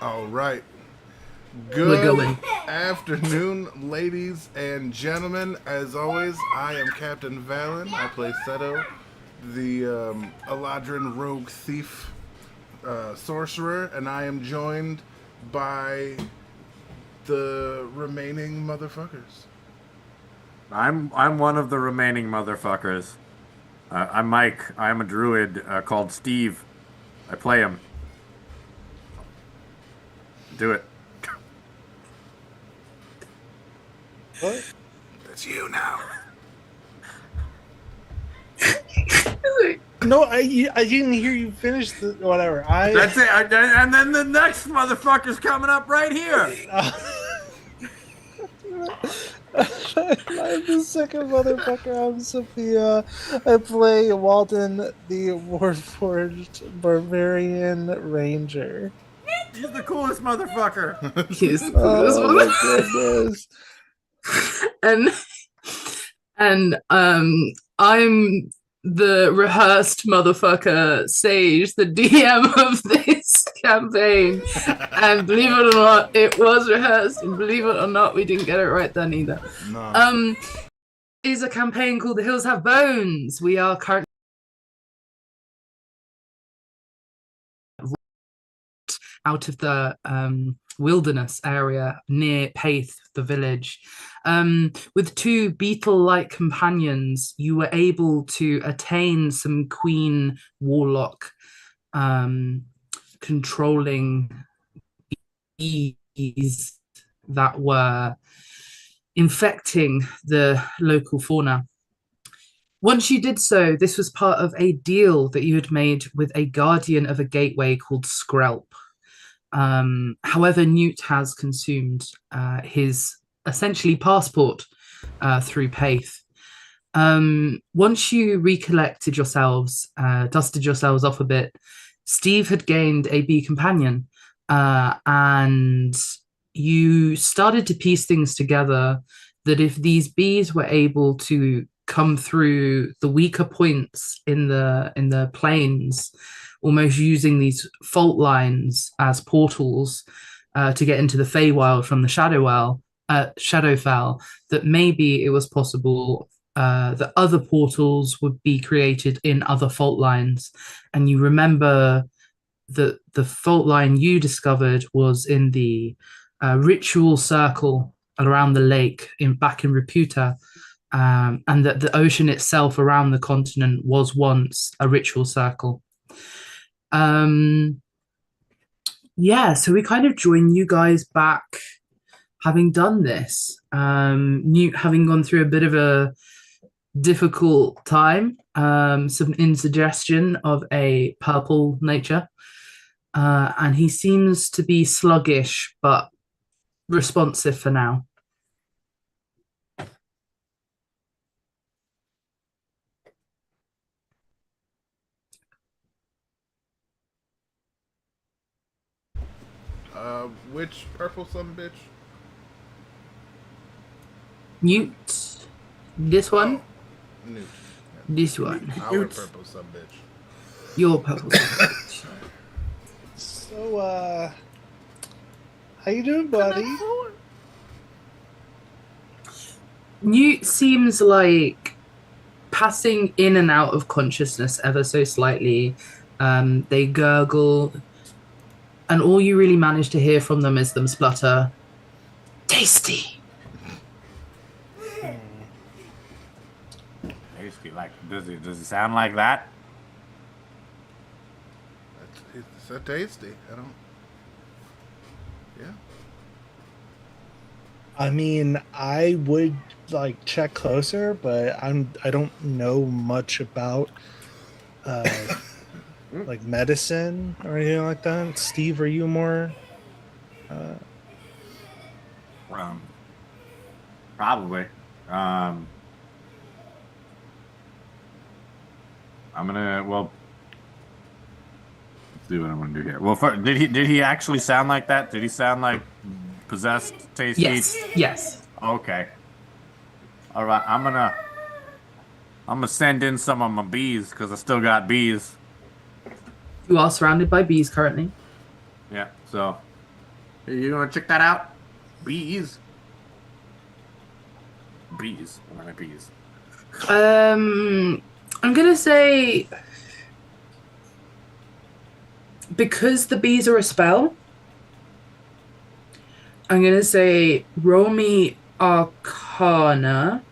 All right. We're Good going. afternoon, ladies and gentlemen. As always, I am Captain Valen. I play Seto, the Eladrin rogue thief sorcerer, and I am joined by the remaining motherfuckers. I'm one of the remaining motherfuckers. I'm Mike. I'm a druid called Steve. I play him. Do it. What? That's you now. No, I didn't hear you finish the whatever. That's it. And then the next motherfucker's coming up right here. I'm the second motherfucker. I'm Sophia. I play Walden, the Warforged Barbarian Ranger. He's the coolest motherfucker. He's the coolest Oh one. my goodness. and I'm the rehearsed motherfucker Sage, the DM of this campaign. And believe it or not, it was rehearsed, and believe it or not, we didn't get it right then either. No. Is a campaign called The Hills Have Bones. We are currently out of the wilderness area near Paith, the village. With two beetle-like companions, you were able to attain some Queen Warlock controlling bees that were infecting the local fauna. Once you did so, this was part of a deal that you had made with a guardian of a gateway called Skrelp. However, Newt has consumed his essentially passport through Paith. Once you recollected yourselves, dusted yourselves off a bit, Steve had gained a bee companion, and you started to piece things together that if these bees were able to come through the weaker points in the plains, almost using these fault lines as portals to get into the Feywild from the Shadowfell, that maybe it was possible that other portals would be created in other fault lines. And you remember that the fault line you discovered was in the ritual circle around the lake back in Reputa, and that the ocean itself around the continent was once a ritual circle. Yeah, so we kind of join you guys back having done this. Newt having gone through a bit of a difficult time, some indigestion of a purple nature. And he seems to be sluggish, but responsive for now. Which purple son bitch? Newt. This one? Oh, Newt. This one. Our purple son bitch. Your purple. So, how you doing, buddy? Newt seems like passing in and out of consciousness ever so slightly. They gurgle, and all you really manage to hear from them is them splutter, "Tasty." Tasty, like does it sound like that? It's so tasty. I don't. Yeah. I mean, I would like check closer, but I don't know much about like medicine or anything like that. Steve, are you more? Probably. I'm gonna let's see what I'm gonna do here. Well, did he actually sound like that? Did he sound like possessed, tasty? Yes. Okay. All right. I'm gonna send in some of my bees because I still got bees. You are surrounded by bees currently. Yeah. So You want to check that out? Bees. Bees. What are bees? I'm gonna say because the bees are a spell. I'm gonna say roll me Arcana,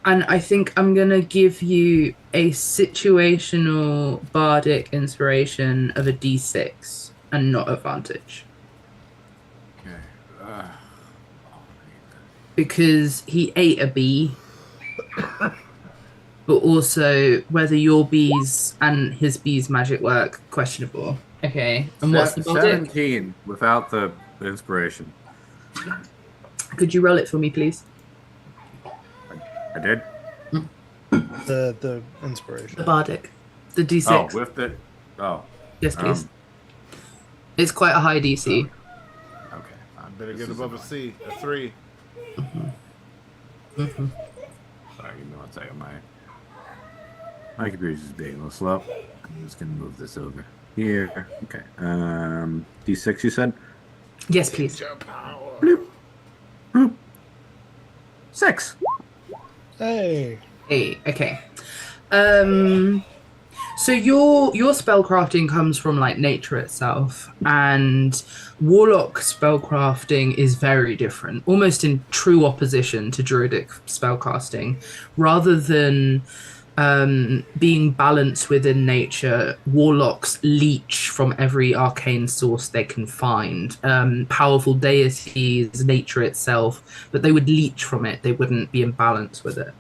and I think I'm gonna give you a situational bardic inspiration of a D6 and not advantage. Okay. Because he ate a bee, but also whether your bees and his bees magic work, questionable. Okay, and what's the bardic? 17 without the inspiration. Could you roll it for me, please? I did? The inspiration. The bardic. The D6. Oh, with the... Oh. Yes, please. It's quite a high DC. Okay. I better get above a C, a 3. Sorry, give me one second. My computer's just being a little slow. I'm just gonna move this over here. Okay. D6, you said? Yes, please. Bloop. Bloop. 6. Hey. Hey, okay. So your spellcrafting comes from like nature itself, and warlock spellcrafting is very different, almost in true opposition to druidic spellcasting. Rather than being balanced within nature, warlocks leech from every arcane source they can find. Powerful deities, nature itself, but they would leech from it. They wouldn't be in balance with it.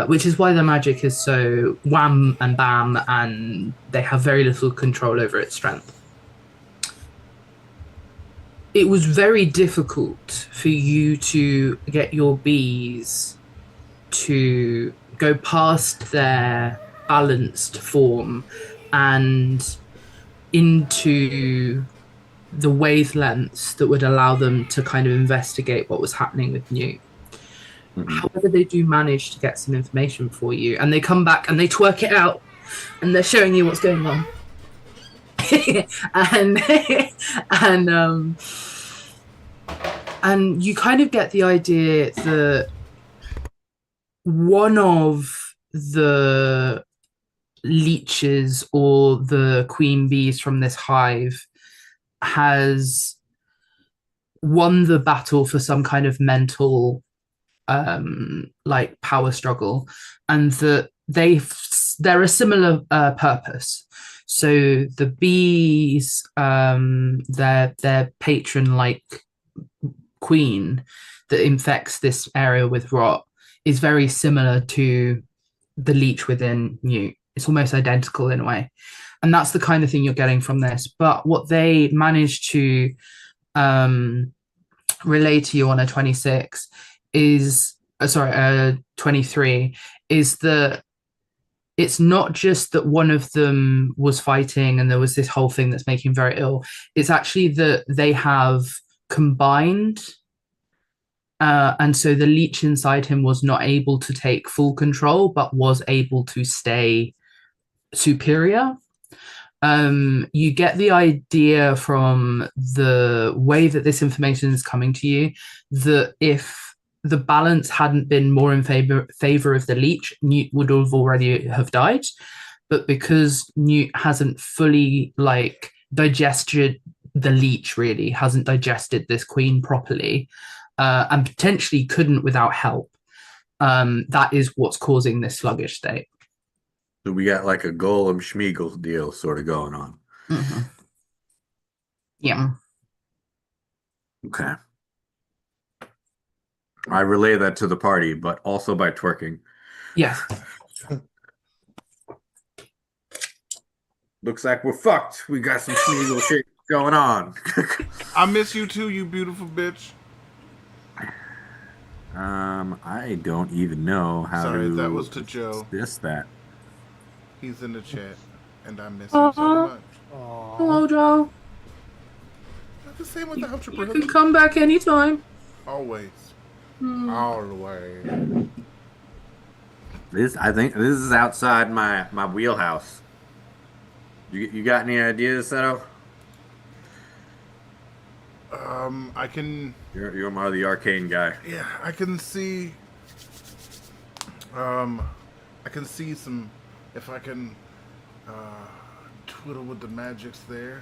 Which is why the magic is so wham and bam, and they have very little control over its strength. It was very difficult for you to get your bees to go past their balanced form and into the wavelengths that would allow them to kind of investigate what was happening with Newt. However, they do manage to get some information for you, and they come back and they twerk it out, and they're showing you what's going on. and you kind of get the idea that one of the leeches or the queen bees from this hive has won the battle for some kind of mental like power struggle, and that they're a similar purpose. So the bees, their patron like queen that infects this area with rot is very similar to the leech within Newt. It's almost identical in a way, and that's the kind of thing you're getting from this. But what they managed to relay to you on a 26 is 23 is that it's not just that one of them was fighting and there was this whole thing that's making him very ill. It's actually that they have combined, and so the leech inside him was not able to take full control but was able to stay superior. You get the idea from the way that this information is coming to you that if the balance hadn't been more in favor of the leech, Newt would have already have died. But because Newt hasn't fully like digested the leech, really hasn't digested this queen properly, and potentially couldn't without help, that is what's causing this sluggish state. So we got like a Golem Schmeagol deal sort of going on. Mm-hmm. Yeah. Okay. I relay that to the party, but also by twerking. Yeah. Looks like we're fucked. We got some Schmeagol shit going on. I miss you too, you beautiful bitch. I don't even know how Sorry, to... that was to Joe. That. He's in the chat, and I miss him so much. Aww. Hello, Joe. Not the same without your You brother. can come back anytime. Always. Always. I think this is outside my wheelhouse. You got any ideas, Seto? I can. You're more the arcane guy. Yeah, I can see. I can see some. If I can twiddle with the magics there.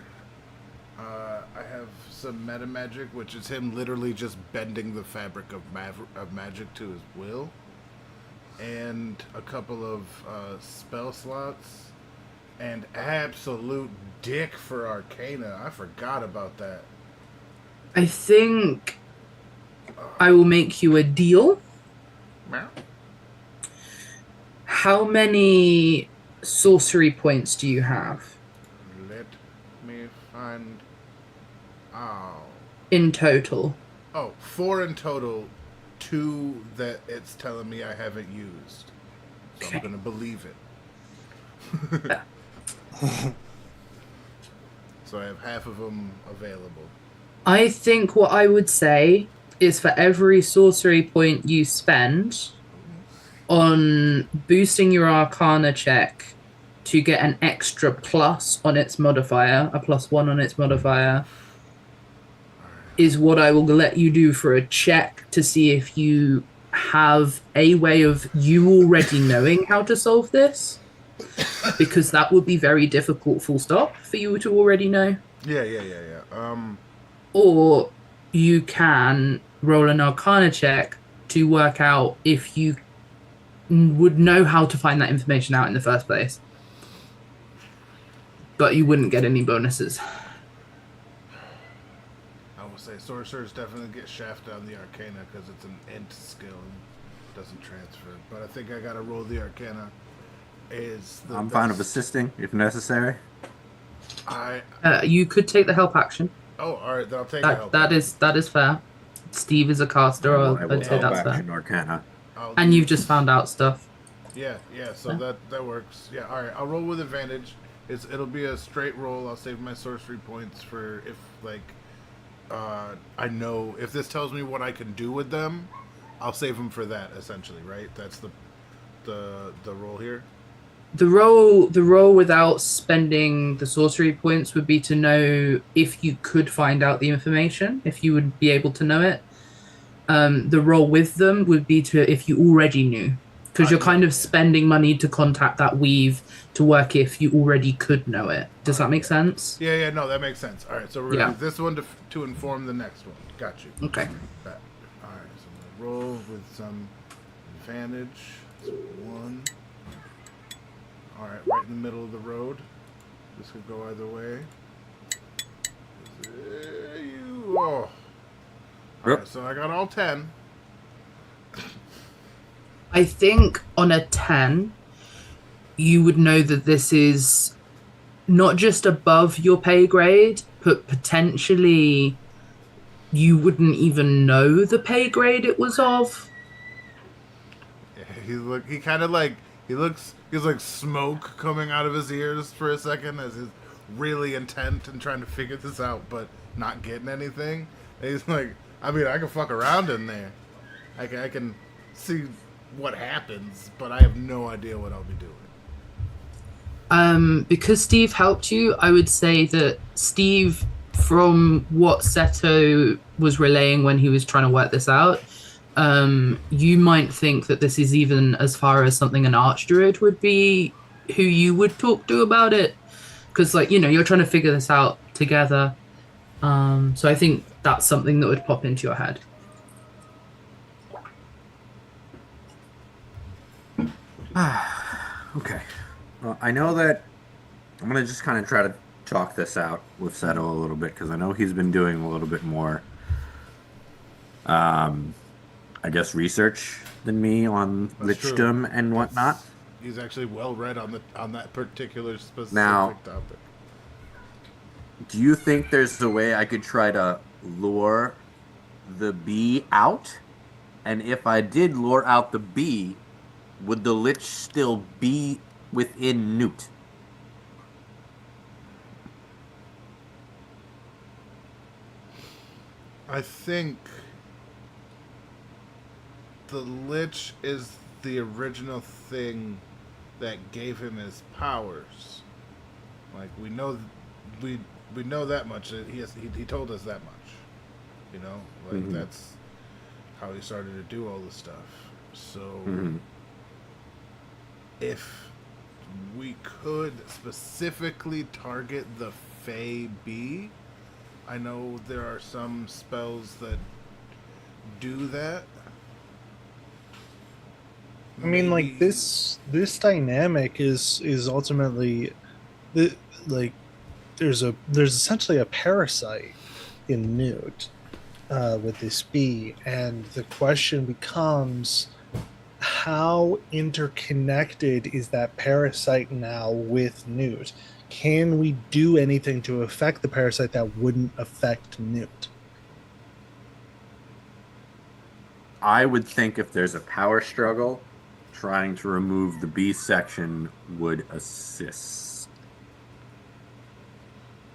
I have some meta magic, which is him literally just bending the fabric of magic to his will, and a couple of spell slots, and absolute dick for Arcana. I forgot about that. I think I will make you a deal. How many sorcery points do you have? Let me find. Oh. In total. Oh, 4 in total. 2 that it's telling me I haven't used. So Okay. I'm gonna believe it. So I have half of them available. I think what I would say is for every sorcery point you spend on boosting your Arcana check to get an extra plus on its modifier, a +1 on its modifier, is what I will let you do for a check to see if you have a way of you already knowing how to solve this. Because that would be very difficult, full stop, for you to already know. Yeah. Or you can roll an Arcana check to work out if you would know how to find that information out in the first place. But you wouldn't get any bonuses. I will say sorcerers definitely get shafted on the Arcana because it's an int skill and doesn't transfer. But I think I gotta roll the Arcana. I'm fine with assisting if necessary. You could take the help action. Oh, all right. Then I'll take the help. That is fair. Steve is a caster. I will I'd say help that's action fair. Arcana. And you've just found out stuff. Yeah. So that works. Yeah. All right. I'll roll with advantage. It'll be a straight roll. I'll save my sorcery points for if I know if this tells me what I can do with them. I'll save them for that essentially, right? That's the roll here. The roll without spending the sorcery points would be to know if you could find out the information, if you would be able to know it. The roll with them would be to if you already knew, because you're kind of spending money to contact that weave to work if you already could know it. Does that make sense? Yeah, no, that makes sense. All right, so we're gonna do this one to inform the next one. Got you. Okay. All right, so I'm gonna roll with some advantage. So 1. All right, right in the middle of the road. This could go either way. All right, so I got all 10. I think on a 10, you would know that this is not just above your pay grade, but potentially you wouldn't even know the pay grade it was of. Yeah, he's like smoke coming out of his ears for a second as he's really intent and trying to figure this out, but not getting anything. And he's like, I mean, I can fuck around in there. I can see what happens, but I have no idea what I'll be doing. Because Steve helped you, I would say that Steve, from what Seto was relaying when he was trying to work this out, you might think that this is even as far as something an archdruid would be who you would talk to about it, because you're trying to figure this out together. So I think that's something that would pop into your head. Okay. Well, I know that I'm going to just kind of try to talk this out with Seto a little bit, because I know he's been doing a little bit more, I guess, research than me on lichdom and whatnot. He's actually well read on that particular specific topic. Do you think there's a way I could try to lure the bee out? And if I did lure out the bee, would the lich still be within Newt? I think the lich is the original thing that gave him his powers. Like we know that much. He told us that much. You know, like Mhm. that's how he started to do all this stuff. So Mhm. if we could specifically target the Fey Bee, I know there are some spells that do that. I mean, like Maybe- this dynamic is ultimately the like there's essentially a parasite in Newt with this bee, and the question becomes how interconnected is that parasite now with Newt? Can we do anything to affect the parasite that wouldn't affect Newt? I would think if there's a power struggle, trying to remove the B section would assist.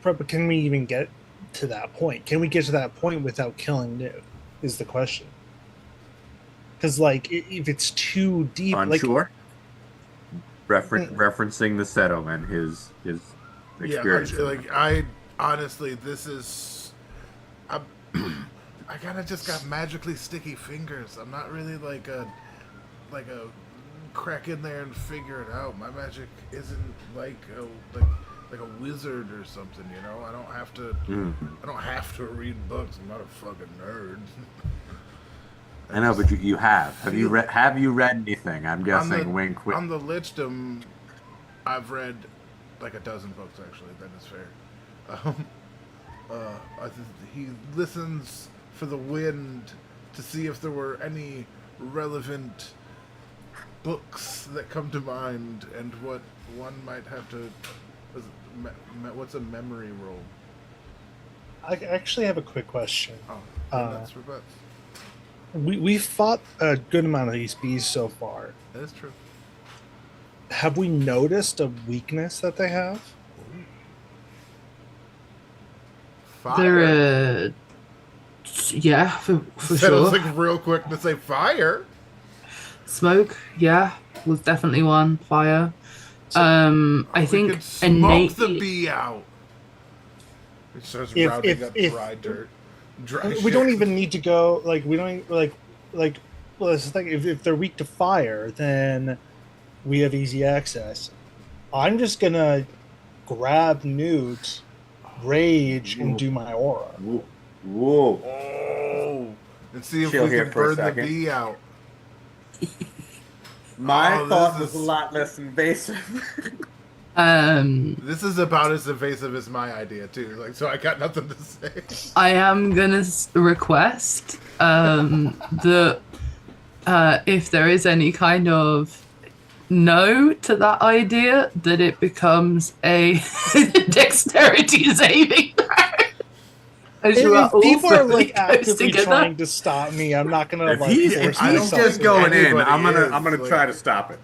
But can we even get to that point? Can we get to that point without killing Newt? Is the question. Because like if it's too deep, like Unsure. Referencing the Seto and his experience. like I honestly, this is. I, I kind of just got magically sticky fingers. I'm not really like a crack in there and figure it out. My magic isn't like a wizard or something. You know, I don't have to. Mhm. I don't have to read books. I'm not a fucking nerd. I know, but you have. Have you read anything? I'm guessing. Wink, wink. On the Lichdom, I've read like a dozen books actually. That is fair. He listens for the wind to see if there were any relevant books that come to mind and what one might have to. What's a memory roll? I actually have a quick question. Oh, that's for butts. We fought a good amount of these bees so far. That is true. Have we noticed a weakness that they have? Fire. Yeah, for That sure. was like real quick to say fire. Smoke, yeah, was definitely one. Fire. I We think could smoke the innately. bee out. It starts If- rounding if- up if- dry dirt. Dry We shit. don't even need to go like we don't like. Well, that's the thing. If they're weak to fire, then we have easy access. I'm just gonna grab Newt, rage, and do my aura. Whoa. Oh, and see if Chill we here can for a burn the second. bee out. My Oh, thought this was a is- lot less invasive. This is about as invasive as my idea too. Like, so I got nothing to say. I am gonna request that if there is any kind of no to that idea, that it becomes a dexterity saving throw. As you are If all people are very like close actively together. trying to stop me, I'm not gonna If like he's force I don't just myself. think going in, anybody I'm gonna is, try like- to stop it.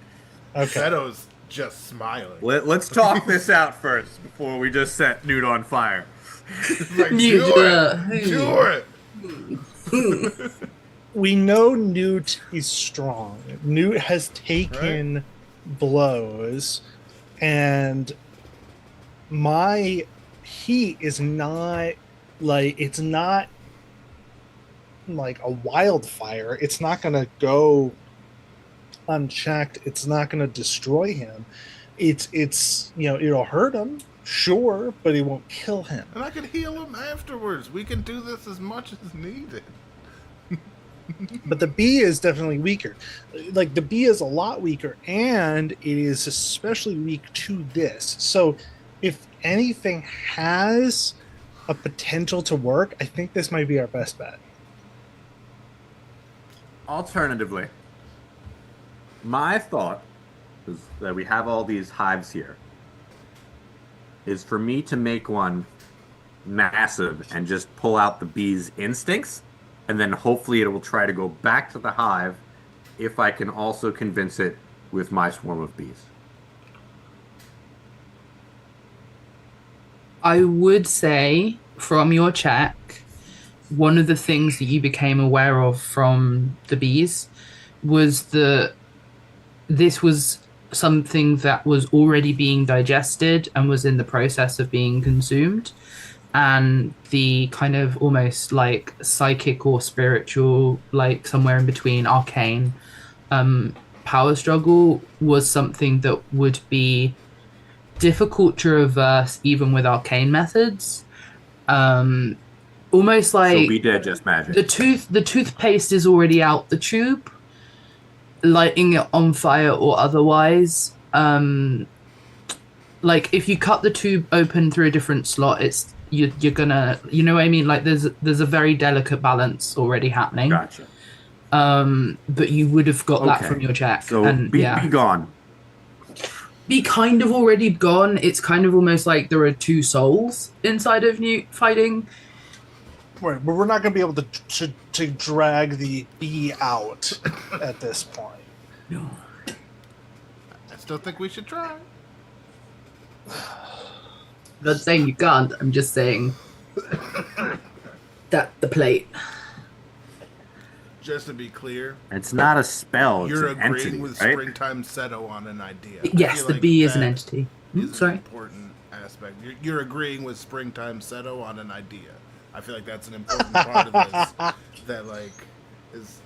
Okay. Seto's just smiling. Let's talk this out first before we just set Newt on fire. It's like, You do it, do do it. We know Newt is strong. Newt has taken blows, and my heat is not like it's not like a wildfire. It's not going to go unchecked. It's not going to destroy him. It's it'll hurt him, sure, but it won't kill him. And I can heal him afterwards. We can do this as much as needed. But the bee is definitely weaker. Like the bee is a lot weaker, and it is especially weak to this. So if anything has a potential to work, I think this might be our best bet. Alternatively, my thought is that we have all these hives here is for me to make one massive and just pull out the bee's instincts, and then hopefully it will try to go back to the hive if I can also convince it with my swarm of bees. I would say from your check, one of the things that you became aware of from the bees was that this was something that was already being digested and was in the process of being consumed. and the kind of almost like psychic or spiritual, like somewhere in between arcane power struggle was something that would be difficult to reverse even with arcane methods. Um, Almost She'll like be dead, just magic. the toothpaste is already out the tube, lighting it on fire or otherwise. Like if you cut the tube open through a different slot, it's you're gonna, you know what I mean? Like there's a very delicate balance already happening. Gotcha. But you would have got that Okay. from your check. So and be yeah, gone. be kind of already gone. It's kind of almost like there are two souls inside of Newt fighting. Right, but we're not going to be able to drag the bee out at this point. No. I still think we should try. I'm not saying you can't. I'm just saying that the plate. Just to be clear, It's not a spell. you're it's an agreeing entity, with right? Springtime Seto on an idea. I Yes, feel the like bee is an that entity. is an Sorry. important aspect. You're agreeing with Springtime Seto on an idea. I feel like that's an important part of this. That like is.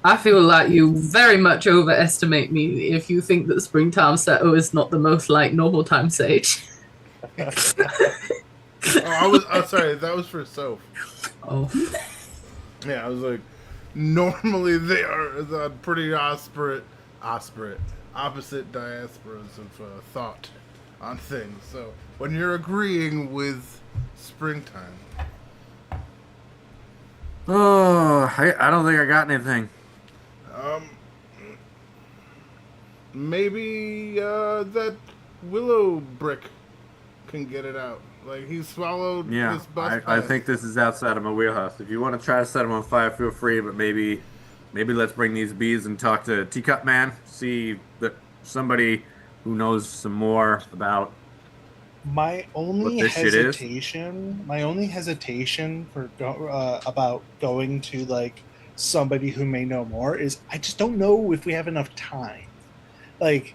I feel like you very much overestimate me if you think that Springtime Seto is not the most like normal time sage. Oh, sorry. That was for Soph. Oh. Yeah, I was like, normally they are the pretty opposite diasporas of thought on things. So when you're agreeing with Springtime, Oh, I don't think I got anything. maybe that willow brick can get it out. Like he swallowed Yeah, his bus I pass. think this is outside of my wheelhouse. If you want to try to set them on fire, feel free. But maybe let's bring these bees and talk to Teacup Man. See that somebody who knows some more about. My only this shit is? hesitation for about going to like somebody who may know more is I just don't know if we have enough time. Like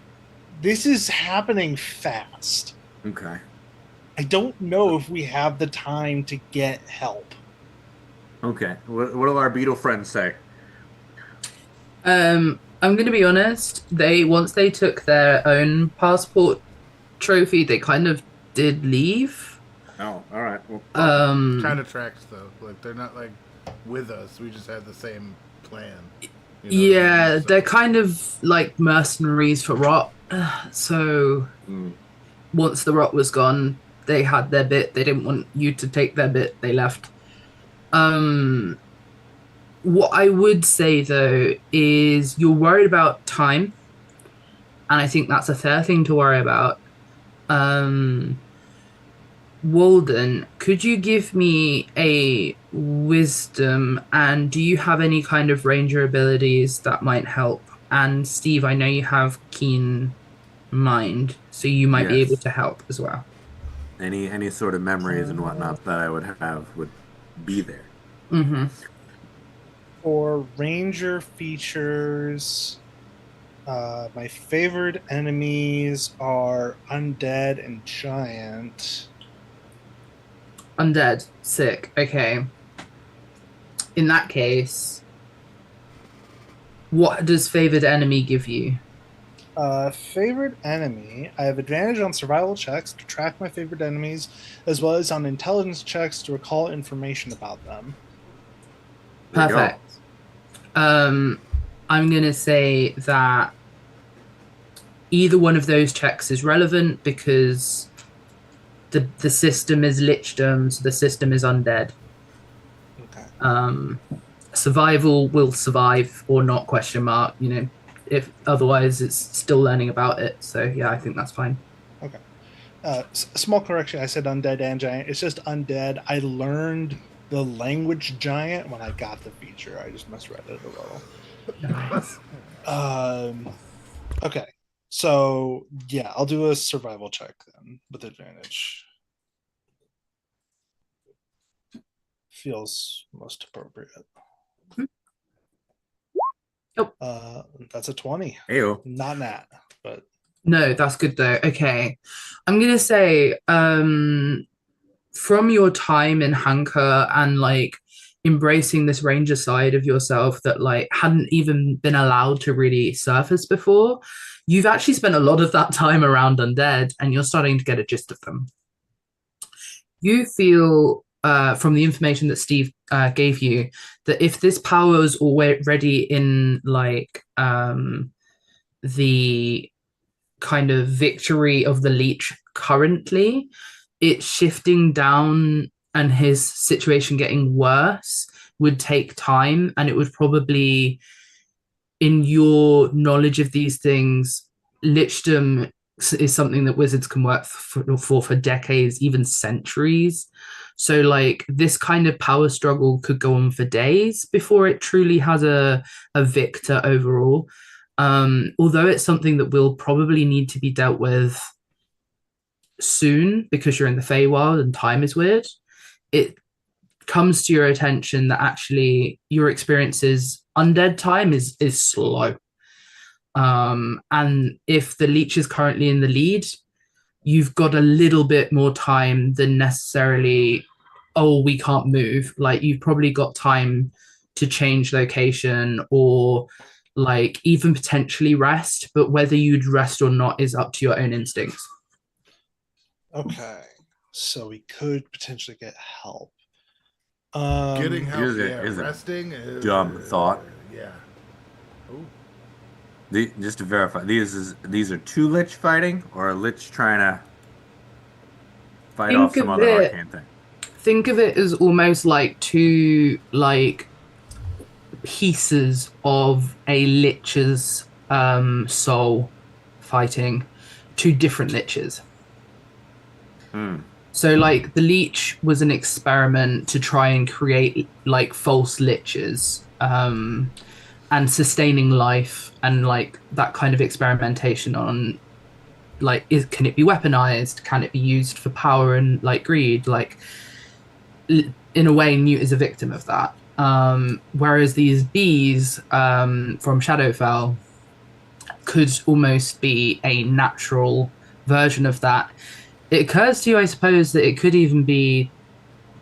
this is happening fast. Okay. I don't know if we have the time to get help. Okay. What do our beetle friends say? I'm gonna be honest. Once they took their own passport trophy, they kind of did leave. Oh, all right. Well, Kind of tracks though. Like they're not like with us. We just had the same plan. You know what I Yeah, mean? So- they're kind of like mercenaries for rot. So once the rot was gone, they had their bit. They didn't want you to take their bit. They left. What I would say though is you're worried about time, and I think that's a fair thing to worry about. Walden, could you give me a wisdom, and do you have any kind of ranger abilities that might help? And Steve, I know you have keen mind, so you might be Yes. able to help as well. any sort of memories and whatnot that I would have would be there. Mm-hmm. For ranger features, my favorite enemies are undead and giant. Undead. Sick. Okay. In that case, what does favored enemy give you? Favorite enemy, I have advantage on survival checks to track my favorite enemies, as well as on intelligence checks to recall information about them. There you go. Perfect. I'm gonna say that either one of those checks is relevant because the system is lichdom, so the system is undead. Okay. Survival will survive or not, question mark, you know, if otherwise it's still learning about it. So yeah, I think that's fine. Okay. Small correction, I said undead and giant. It's just undead. I learned the language giant when I got the feature. I just misread it a little. Nice. Okay. So yeah, I'll do a survival check then with advantage. Feels most appropriate. Oh. That's a 20. Ayo. Not nat, but No, that's good though. Okay. I'm gonna say from your time in Hanker and like embracing this ranger side of yourself that like hadn't even been allowed to really surface before, you've actually spent a lot of that time around undead and you're starting to get a gist of them. You feel from the information that Steve gave you that if this power is already in like the kind of victory of the leech currently, it's shifting down and his situation getting worse would take time, and it would probably, in your knowledge of these things, lichdom is something that wizards can work for decades, even centuries. So like this kind of power struggle could go on for days before it truly has a victor overall. Although it's something that will probably need to be dealt with soon because you're in the Feywild and time is weird, it comes to your attention that actually your experiences undead time is slow. And if the leech is currently in the lead, you've got a little bit more time than necessarily, oh, we can't move. Like you've probably got time to change location or like even potentially rest, but whether you'd rest or not is up to your own instincts. Okay, so we could potentially get help. Getting help, Here's yeah. a Resting is dumb thought. Yeah. Ooh. Just to verify, these are two lich fighting, or a lich trying to fight Think off some of other it- arcane thing? Think of it as almost like two like pieces of a lich's soul fighting two different liches. So like the leech was an experiment to try and create like false liches and sustaining life, and like that kind of experimentation on like can it be weaponized, can it be used for power and like greed, like in a way Newt is a victim of that. Whereas these bees from Shadowfell could almost be a natural version of that. It occurs to you, I suppose, that it could even be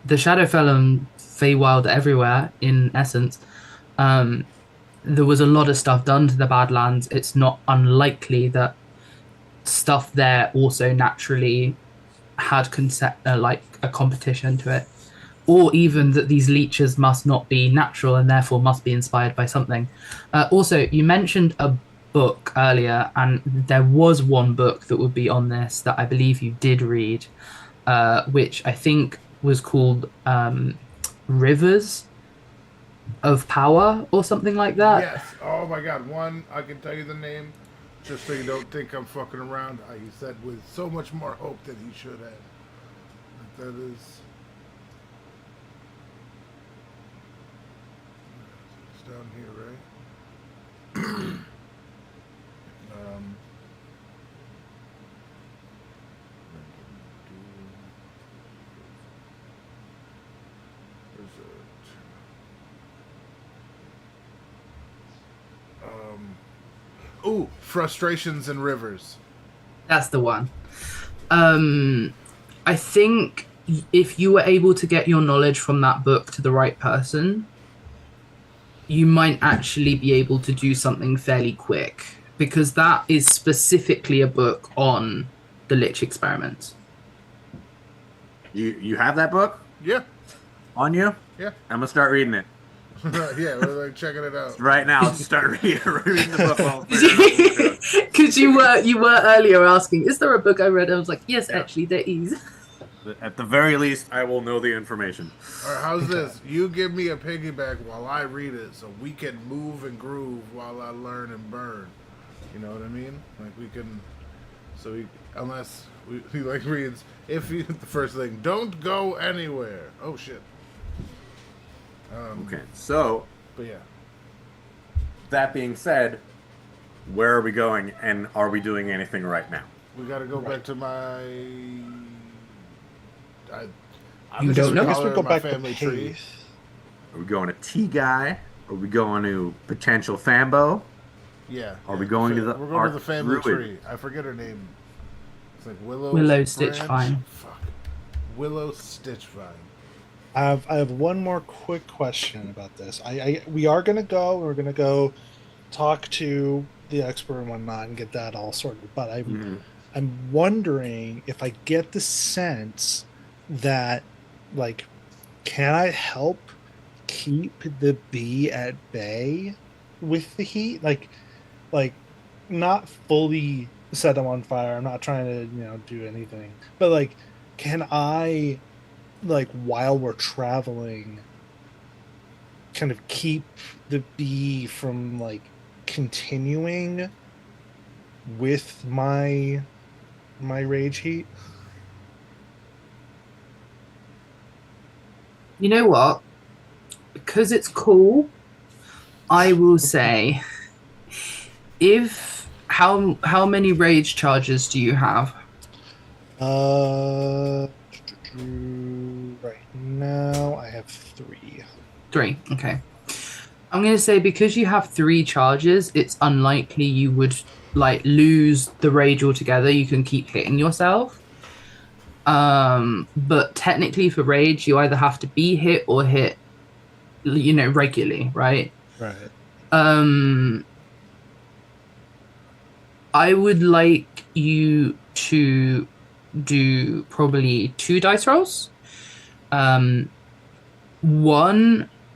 the Shadowfell and Feywild everywhere, in essence. There was a lot of stuff done to the Badlands. It's not unlikely that stuff there also naturally had like a competition to it. Or even that these leeches must not be natural and therefore must be inspired by something. Also, you mentioned a book earlier, and there was one book that would be on this that I believe you did read, which I think was called Rivers of Power or something like that. Yes. Oh my God. One, I can tell you the name, just so you don't think I'm fucking around. He said with so much more hope than he should have. That is. It's down here, right? Where's it? Ooh, Frustrations and Rivers. That's the one. I think if you were able to get your knowledge from that book to the right person, you might actually be able to do something fairly quick, because that is specifically a book on the Lich experiments. You have that book Yeah. on you? Yeah. I'm gonna start reading it Yeah, we're like checking it out. right now. Let's start reading the book. While we're figuring out what we're doing. Because you were earlier asking, is there a book I read? I was like, yes, actually there is. At the very least, I will know the information. All right, how's this? You give me a piggyback while I read it, so we can move and groove while I learn and burn. You know what I mean? Like we can. So unless he like reads, if you the first thing, don't go anywhere. Oh shit. Okay, so But yeah. that being said, where are we going, and are we doing anything right now? We got to go back to my. You don't know? I guess we go my back to family tree. Pace. Are we going to T-Guy? Are we going to potential Fambo? Yeah. Are we going to the We're going to the family Druid? tree. I forget her name. It's like Willow. Willow Stitch Branch? Vine. Fuck. willow stitch vine. I have one more quick question about this. We are gonna go. We're gonna go talk to the expert and whatnot and get that all sorted. But I'm wondering if I get the sense that, like, can I help keep the bee at bay with the heat? Like not fully set them on fire. I'm not trying to, do anything. But like, can I, like, while we're traveling, kind of keep the bee from, like, continuing with my rage heat? You know what? Because it's cool, I will say, how many rage charges do you have? Right now I have 3. 3, okay. I'm going to say because you have 3 charges, it's unlikely you would, like, lose the rage altogether. You can keep hitting yourself. But technically for rage, you either have to be hit or hit, regularly, right? Right. I would like you to do probably 2 dice rolls. One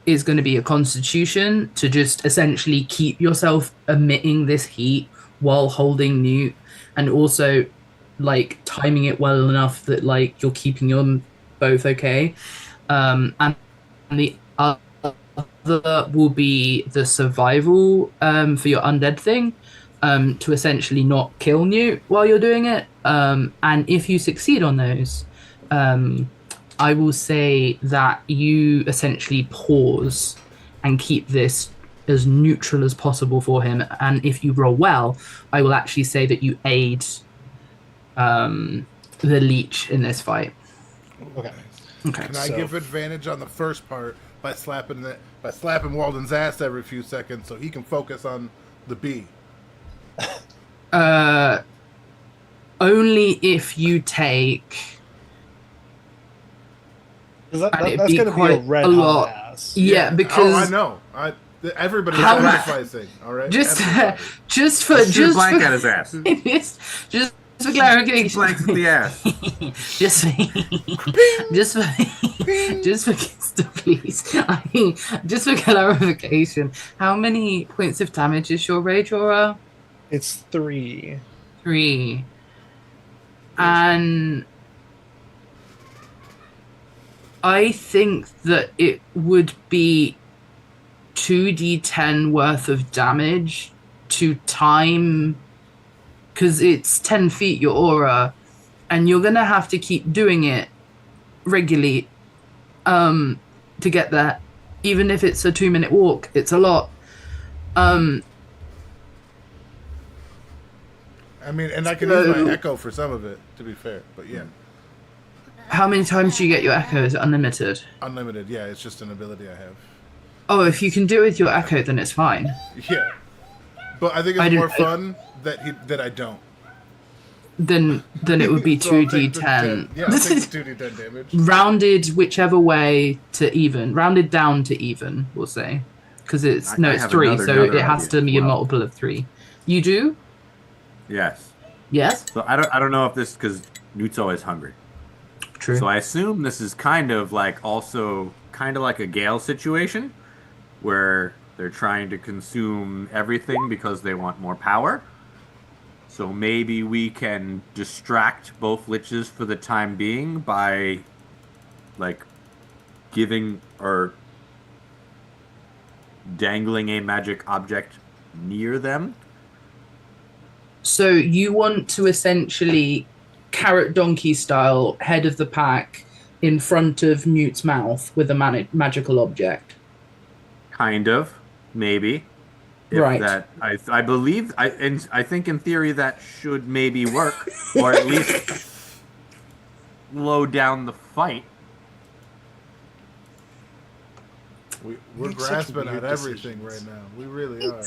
is going to be a constitution to just essentially keep yourself emitting this heat while holding Newt, and also, like, timing it well enough that, like, you're keeping them both okay. And the other will be the survival for your undead thing, to essentially not kill Newt while you're doing it. And if you succeed on those, I will say that you essentially pause and keep this as neutral as possible for him. And if you roll well, I will actually say that you aid the leech in this fight. Okay. Okay. Can I give advantage on the first part by slapping Walden's ass every few seconds so he can focus on the bee? Only if you take. That's going to be a red hot ass. Yeah, because I know. Everybody's sacrificing. All right. Just for blank at his ass. just for clarification. Blanks at the ass. just for clarification, how many points of damage is your rage aura? It's 3. 3. And I think that it would be 2d10 worth of damage to time, because it's 10 feet your aura, and you're gonna have to keep doing it regularly to get there. Even if it's a 2-minute walk, it's a lot. I mean, and I can use my echo for some of it, to be fair, but yeah. How many times do you get your echo? Is it unlimited? Unlimited, yeah, it's just an ability I have. Oh, if you can do it with your echo, then it's fine. Yeah. But I think it's more fun that I don't. Then it would be So I'll take 2d10. Yeah, I'll take the 2d10 damage. Rounded whichever way to even. Rounded down to even, we'll say. Because it's 3, so it has to be a multiple of 3. You do? Yes. Yes? So I don't know if this, because Newt's always hungry. True. So I assume this is kind of like a Gale situation, where they're trying to consume everything because they want more power. So maybe we can distract both liches for the time being by, like, giving or dangling a magic object near them. So you want to essentially carrot donkey style head of the pack in front of Newt's mouth with a magical object. Kind of, maybe. If right. That I believe I think in theory that should maybe work, or at least slow down the fight. We're grasping at everything right now. We really are.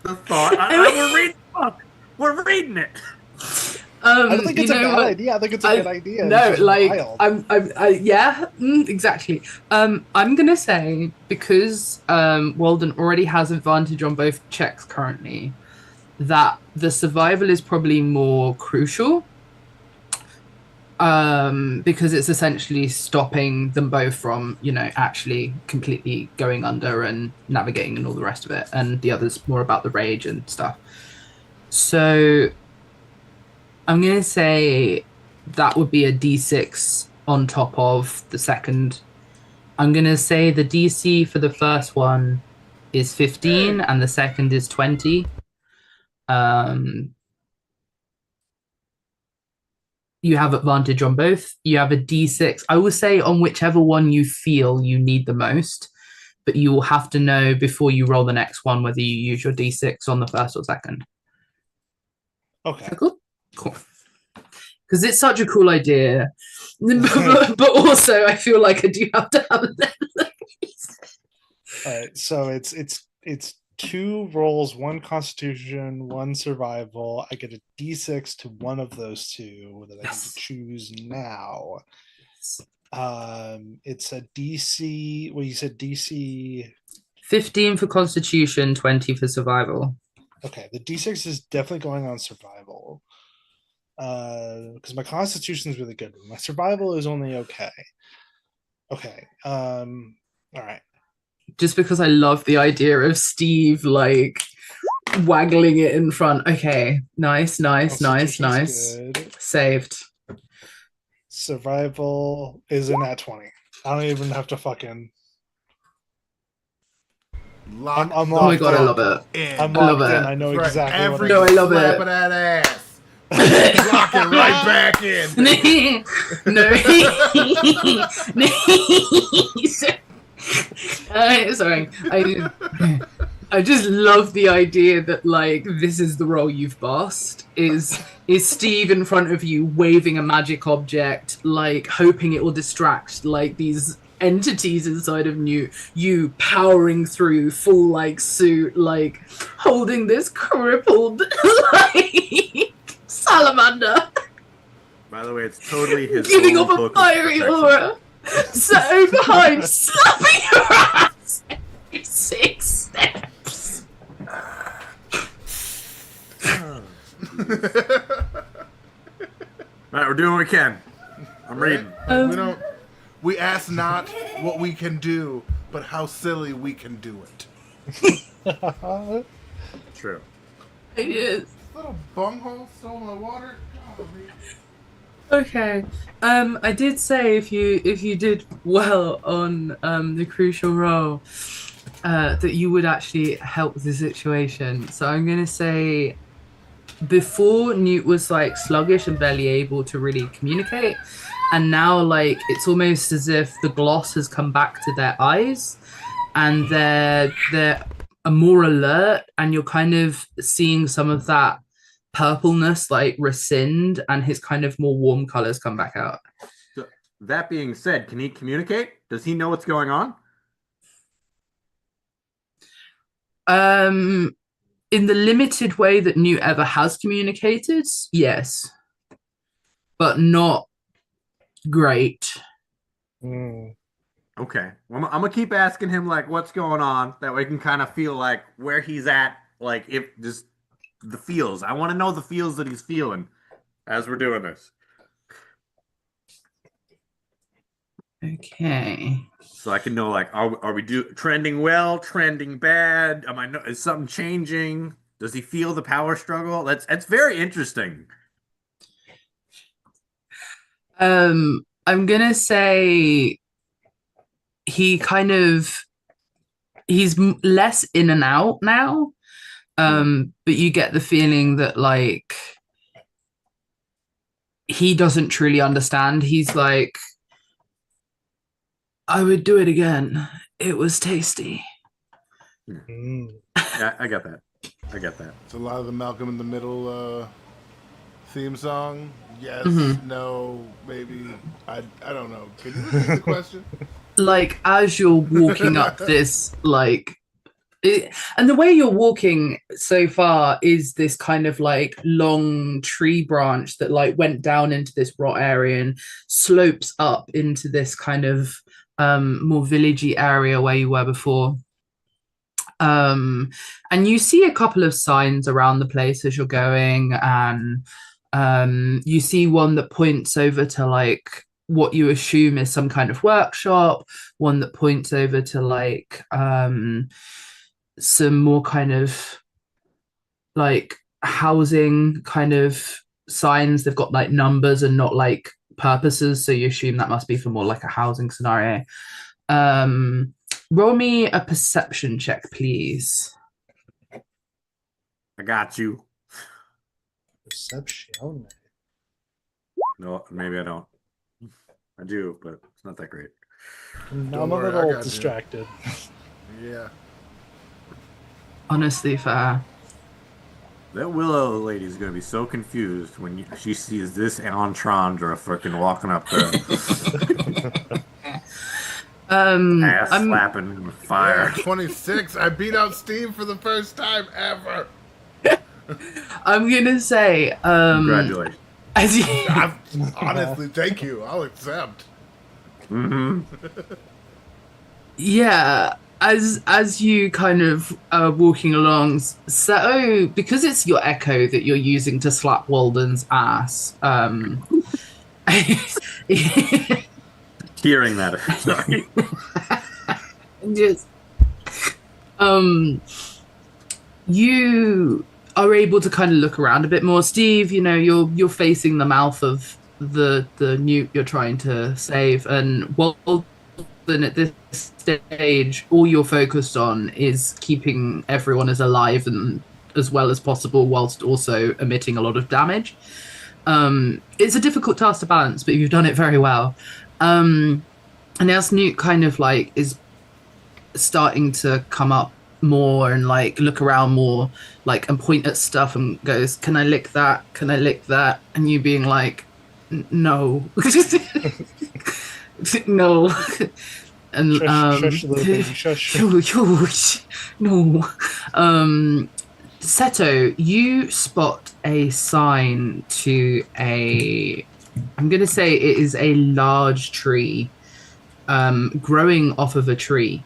The thought. We're reading the book. We're reading it. I don't think you it's a know bad what? idea. I think it's a good idea. No, It's just like wild. yeah, exactly. I'm gonna say because Walden already has advantage on both checks currently, that the survival is probably more crucial. Because it's essentially stopping them both from, actually completely going under and navigating and all the rest of it, and the other's more about the rage and stuff. So I'm gonna say that would be a D6 on top of the second. I'm gonna say the DC for the first one is 15 and the second is 20. You have advantage on both. You have a D6. I will say on whichever one you feel you need the most, but you will have to know before you roll the next one whether you use your D6 on the first or second. Okay. Cool. Because it's such a cool idea, but also I feel like I do have to have it. All right. So it's 2 rolls, 1 Constitution, 1 Survival. I get a D6 to one of those 2 that I Yes. get to choose now. It's a DC. Well, you said DC 15 for Constitution, 20 for Survival. Okay, the D6 is definitely going on Survival. Because my Constitution is really good. My Survival is only okay. Okay. All right. Just because I love the idea of Steve like waggling it in front. Okay, nice. Good. Saved. Survival is in at 20. I don't even have to fucking. Locked I'm Oh my god, I locked love it. in. I'm I love locked in. it. I know Right, exactly every what No, I love slap it. of that ass. Lock it right back in. Sorry. I just love the idea that like this is the role you've bossed is Steve in front of you waving a magic object, like hoping it will distract like these entities inside of you powering through full like suit, like holding this crippled like salamander, By the way, it's totally his giving own off a book of fiery protection. aura, sat behind, slapping your ass every 6 steps. All right, we're doing what we can. I'm reading. We ask not what we can do, but how silly we can do it. True. It is. Little bunghole stole my water. Golly. Okay. I did say if you did well on the crucial role, that you would actually help the situation. So I'm gonna say before Newt was like sluggish and barely able to really communicate, and now like it's almost as if the gloss has come back to their eyes and they're more alert, and you're kind of seeing some of that purpleness like rescind and his kind of more warm colors come back out. So, that being said, can he communicate? Does he know what's going on? In the limited way that Newt ever has communicated, yes, but not great. Okay. Well, I'm gonna keep asking him like what's going on. That way I can kind of feel like where he's at. Like if just the feels. I want to know the feels that he's feeling as we're doing this. Okay. So I can know like are we trending well, trending bad? Is something changing? Does he feel the power struggle? That's very interesting. I'm gonna say he's less in and out now. But you get the feeling that like he doesn't truly understand. He's like, I would do it again. It was tasty. Yeah, I get that. It's a lot of the Malcolm in the Middle theme song. Yes, no, maybe. I don't know. Can you repeat the question? Like as you're walking up this like And the way you're walking so far is this kind of like long tree branch that like went down into this rot area and slopes up into this kind of more villagey area where you were before. And you see a couple of signs around the place as you're going, and you see one that points over to like what you assume is some kind of workshop, one that points over to like some more kind of like housing kind of signs. They've got like numbers and not like purposes, so you assume that must be for more like a housing scenario. Roll me a perception check, please. I got you. Perception. No, maybe I don't. I do, but it's not that great. I'm Don't a worry, I little got you. distracted. Yeah. Honestly, fair. That Willow lady is going to be so confused when she sees this Alentandra freaking walking up the ass I'm slapping with fire. Yeah, 26. I beat out Steve for the first time ever. gonna say Congratulations. as you Honestly, thank you. I'll accept. Mm-hmm. yeah, as you kind of are walking along, so because it's your echo that you're using to slap Walden's ass, Hearing that, sorry. just you are able to kind of look around a bit more. Steve, you know, you're facing the mouth of the newt you're trying to save, and Walden at this stage, all you're focused on is keeping everyone as alive and as well as possible, whilst also emitting a lot of damage. It's a difficult task to balance, but you've done it very well. And as Newt kind of like is starting to come up more and like look around more, like, and point at stuff and goes, "Can I lick that? Can I lick that?" And you being like, "No." No. And Shush, little baby, shush. No. Seto, you spot a sign to I'm going to say it is a large tree growing off of a tree,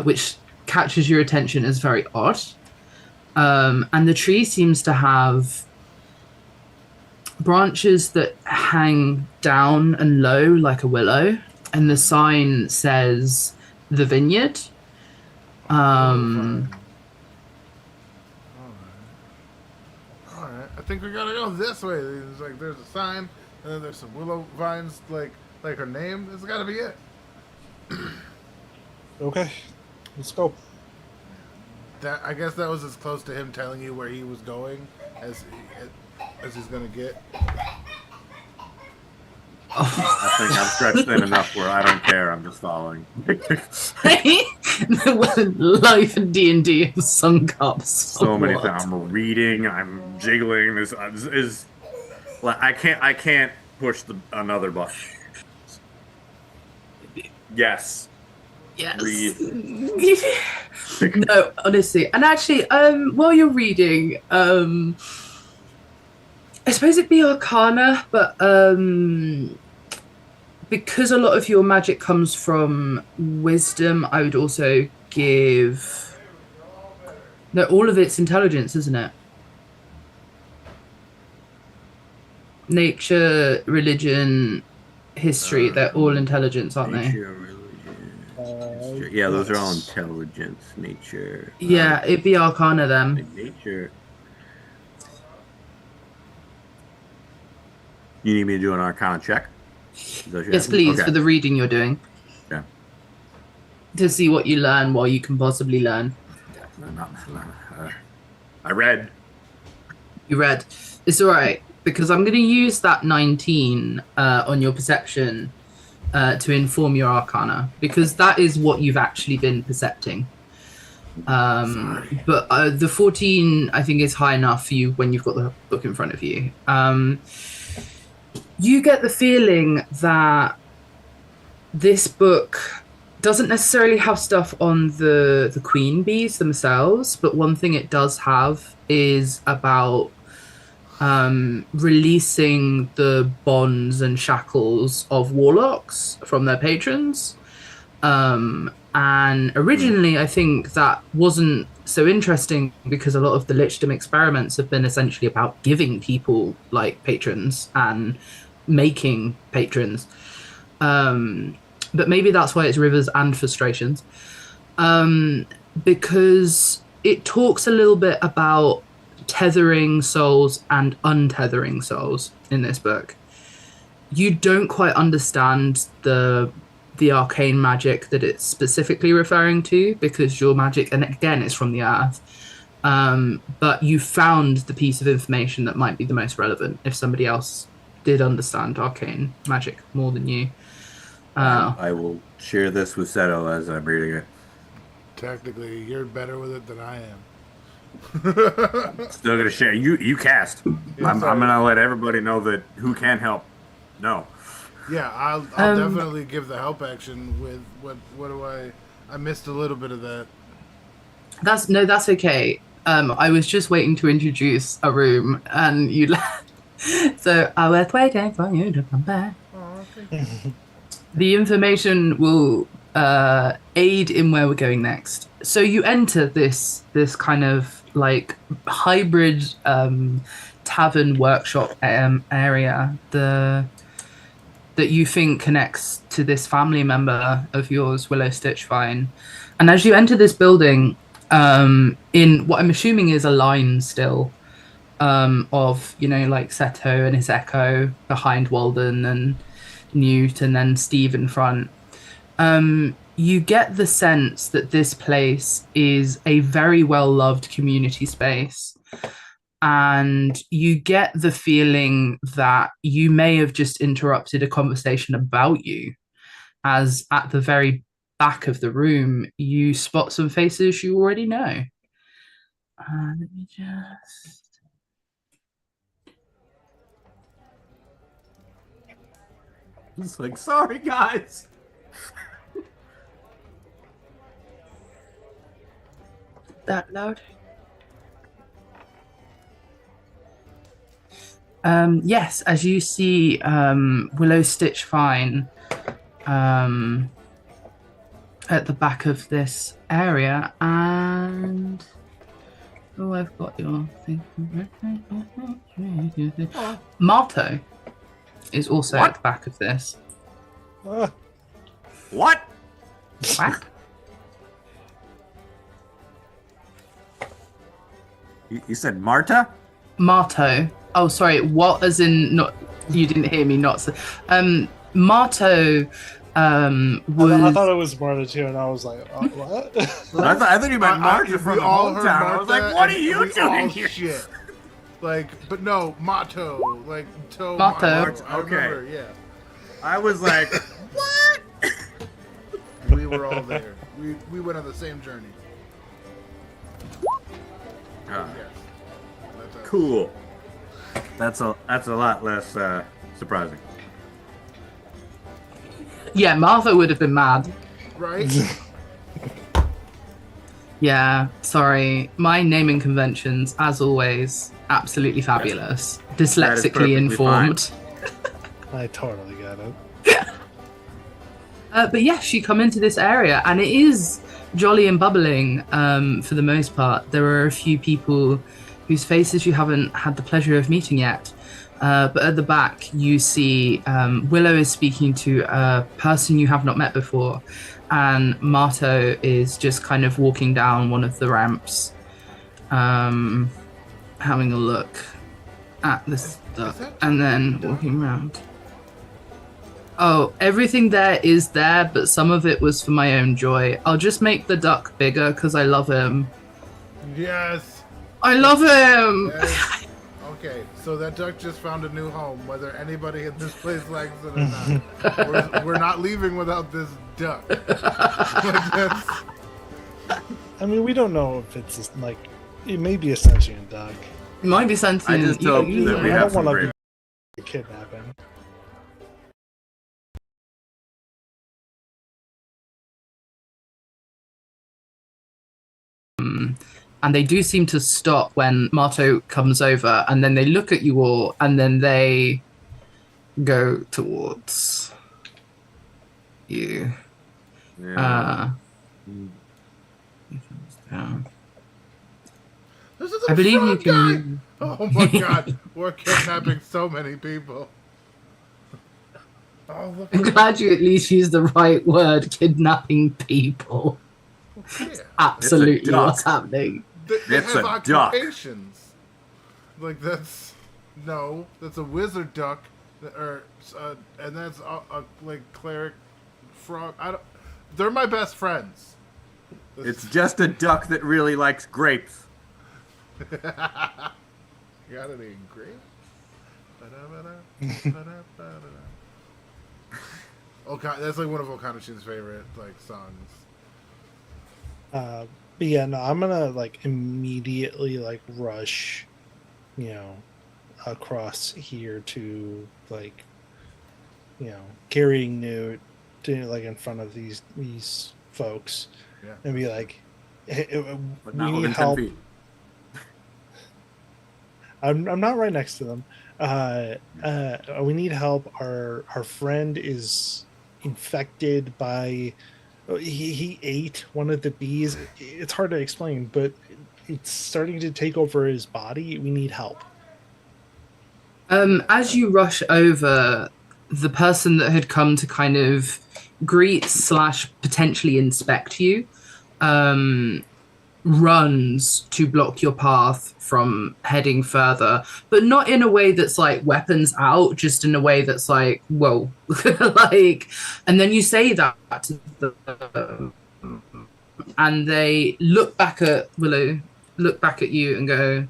which catches your attention as very odd. And the tree seems to have branches that hang down and low like a willow. And the sign says the vineyard. Alright. I think we gotta go this way. There's a sign, and then there's some willow vines, like her name. This has gotta be it. Okay, let's go. I guess that was as close to him telling you where he was going as he's gonna get. I think I'm stretched thin enough where I don't care. I'm just following. Life in D&D have sunk up So many things. I'm reading. I'm jiggling. This is like I can't push another button. Yes. Yes. Read. No, honestly. And actually, while you're reading, I suppose it'd be Arcana, but because a lot of your magic comes from wisdom, I would also give... No, all of it's intelligence, isn't it? Nature, religion, history, they're all intelligence, aren't they? Nature, religion, yeah, those are all intelligence, nature. Yeah, it'd be Arcana then. Nature. You need me to do an Arcana check? Yes, please, okay. for the reading you're doing. Yeah. To see what you learn while you can possibly learn. I read. You read. It's all right, because I'm going to use that 19 on your perception to inform your Arcana, because that is what you've actually been percepting. But the 14, I think, is high enough for you when you've got the book in front of you. You get the feeling that this book doesn't necessarily have stuff on the queen bees themselves, but one thing it does have is about releasing the bonds and shackles of warlocks from their patrons. And originally, I think that wasn't so interesting because a lot of the lichdom experiments have been essentially about giving people like patrons and making patrons. But maybe that's why it's rivers and frustrations. Because it talks a little bit about tethering souls and untethering souls in this book. You don't quite understand the arcane magic that it's specifically referring to because your magic, and again, it's from the earth. But you found the piece of information that might be the most relevant if somebody else did understand arcane magic more than you. I will share this with Seto as I'm reading it. Technically, you're better with it than I am. Still gonna share. You cast. Yeah, I'm gonna let everybody know that who can help. No. Yeah, I'll definitely give the help action with what do I missed a little bit of that. That's okay. I was just waiting to introduce a room and you so I was waiting for you to come back. Oh, thank you. The information will aid in where we're going next. So you enter this kind of like hybrid tavern workshop area that you think connects to this family member of yours, Willow Stitchvine. And as you enter this building, in what I'm assuming is a line still of, like Seto and his echo behind Walden and Newt and then Steve in front, you get the sense that this place is a very well-loved community space. And you get the feeling that you may have just interrupted a conversation about you, as at the very back of the room, you spot some faces you already know. Let me just... It's like, sorry, guys. That loud? Yes, as you see Willow Stitchvine at the back of this area, and I've got your thing. Marto is also at the back of this. What? What? You said Marta? Marto. Oh, sorry. What? As in not? You didn't hear me. Not. Marto. Was. I thought it was Marta too, and I was like, oh, what? I thought you meant Marta from the hometown. I was like, what are you doing here? Shit. Like, but no, Mato. Like, Mato. Okay. Remember, yeah. I was like, what? We were all there. We went on the same journey. Yes. Cool. That's a lot less surprising. Yeah, Martha would have been mad. Right? Yeah, sorry. My naming conventions, as always, absolutely fabulous. Dyslexically informed. I totally get it. But yes, you come into this area and it is jolly and bubbling for the most part. There are a few people whose faces you haven't had the pleasure of meeting yet. But at the back, you see Willow is speaking to a person you have not met before, and Marto is just kind of walking down one of the ramps, having a look at this stuff, and then walking around. Oh, everything there is there, but some of it was for my own joy. I'll just make the duck bigger because I love him. Yes. I love him! Yes. Okay, so that duck just found a new home, whether anybody in this place likes it or not. We're not leaving without this duck. I mean, we don't know if it's like, it may be a sentient duck. It might be sentient. I just hope that we have some great... kidnapping. And they do seem to stop when Marto comes over, and then they look at you all, and then they go towards you. Yeah. This is I a believe you frog can guy! move. Oh my god, we're kidnapping so many people. Oh, look. I'm glad you at least used the right word, kidnapping people. Yeah. Absolutely duck. what's happening. They It's have a duck. occupations. Like, that's a wizard duck, or and that's like cleric frog. They're my best friends. It's just a duck that really likes grapes. Got any grape? Oh god, that's like one of Okanashin's favorite like songs. But yeah, no, I'm gonna like immediately like rush, across here to like, carrying Newt to like in front of these folks, and be like, hey, But we not need within 10 help. feet. I'm not right next to them. We need help. Our friend is infected by. He ate one of the bees. It's hard to explain, but it's starting to take over his body. We need help. As you rush over, the person that had come to kind of greet / potentially inspect you runs to block your path from heading further, but not in a way that's like weapons out, just in a way that's like, whoa. Like, and then you say that to them, and they look back at Willow, look back at you and go,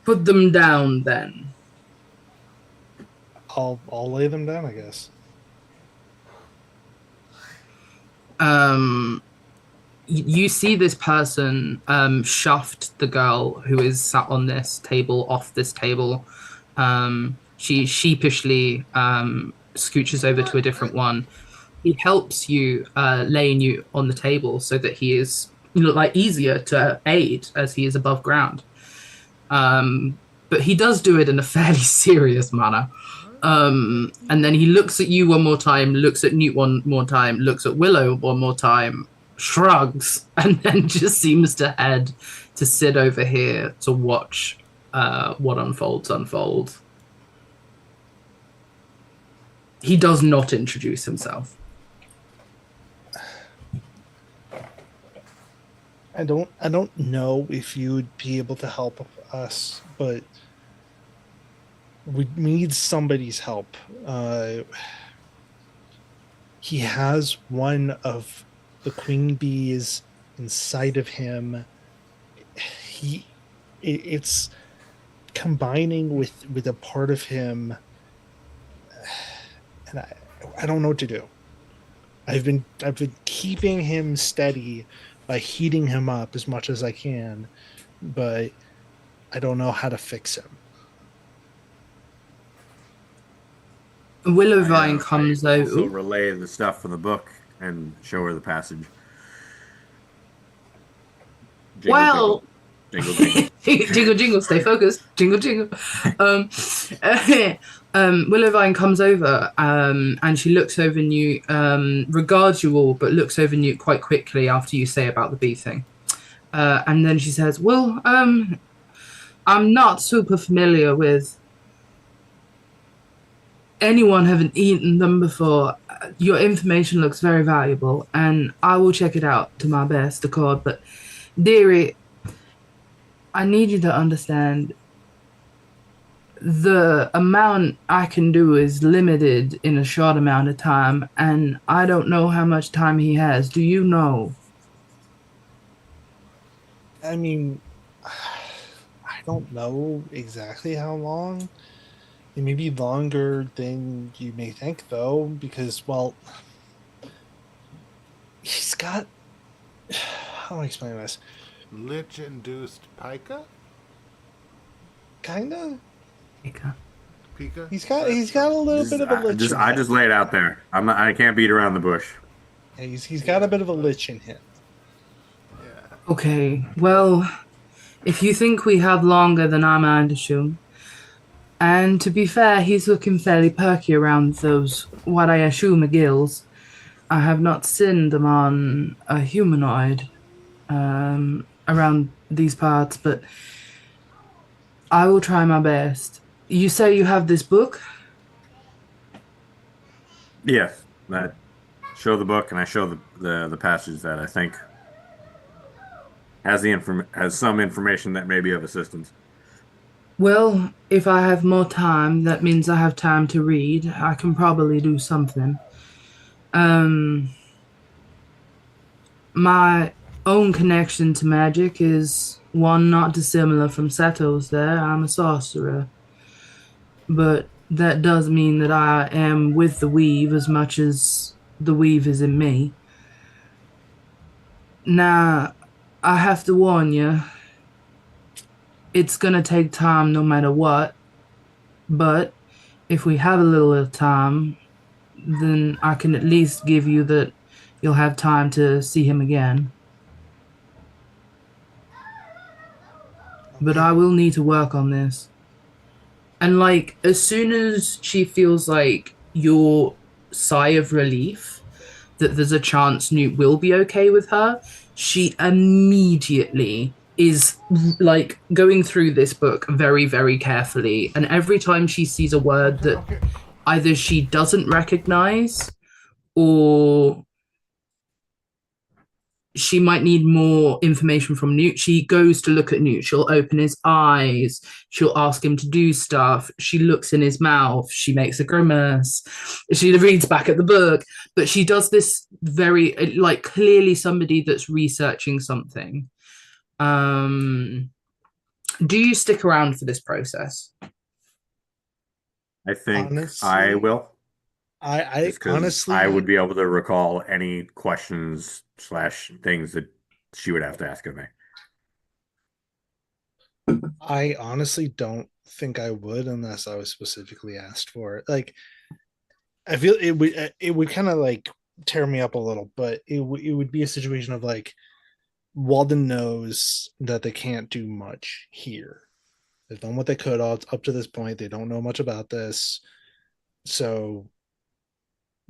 put them down then. I'll lay them down, I guess. You see this person shaft the girl who is sat on this table off this table. She sheepishly scooches over to a different one. He helps you, laying you on the table so that he is like easier to aid as he is above ground. But he does do it in a fairly serious manner. And then he looks at you one more time, looks at Newt one more time, looks at Willow one more time, shrugs, and then just seems to head to sit over here to watch what unfold. He does not introduce himself. I don't know if you would be able to help us, but we need somebody's help. He has one of the queen bees inside of him. It's combining with a part of him, and I don't know what to do. I've been keeping him steady by heating him up as much as I can, but I don't know how to fix him. Willowvine comes I over. also relay the stuff from the book and show her the passage. Jingle, Well, jingle, jingle, jingle. jingle, jingle, stay focused. Jingle, jingle. Willowvine comes over and she looks over Newt, regards you all, but looks over Newt quite quickly after you say about the bee thing. And then she says, well, I'm not super familiar with anyone having eaten them before. Your information looks very valuable, and I will check it out to my best accord. But, dearie, I need you to understand the amount I can do is limited in a short amount of time, and I don't know how much time he has. Do you know? I mean, I don't know exactly how long. It may be longer than you may think, though, because, well, he's got... How do I explain this? Lich-induced pica? Kinda? Pika? He's got a little bit of a lich. I just lay it out there. I can't beat around the bush. He's got a bit of a lich in him. Yeah. Okay, well, if you think we have longer than I might assume, and to be fair, he's looking fairly perky around those, what I assume are gills. I have not seen them on a humanoid around these parts, but I will try my best. You say you have this book? Yes, I show the book and I show the passage that I think has some information that may be of assistance. Well, if I have more time, that means I have time to read. I can probably do something. Um, my own connection to magic is one not dissimilar from Seto's there. I'm a sorcerer. But that does mean that I am with the weave as much as the weave is in me. Now, I have to warn you, it's gonna take time no matter what, but if we have a little time, then I can at least give you that you'll have time to see him again. But I will need to work on this. And like, as soon as she feels like your sigh of relief that there's a chance Newt will be okay with her, she immediately is like going through this book very, very carefully. And every time she sees a word that either she doesn't recognize or she might need more information from Newt. She goes to look at Newt. She'll open his eyes. She'll ask him to do stuff. She looks in his mouth. She makes a grimace. She reads back at the book. But she does this very, like, clearly somebody that's researching something. Do you stick around for this process? I think Honestly, I will. I Just 'cause honestly, I would be able to recall any questions slash things that she would have to ask of me. I honestly don't think I would unless I was specifically asked for it. Like, I feel it would kind of like tear me up a little, but it would be a situation of like Walden knows that they can't do much here. They've done what they could up to this point. They don't know much about this, so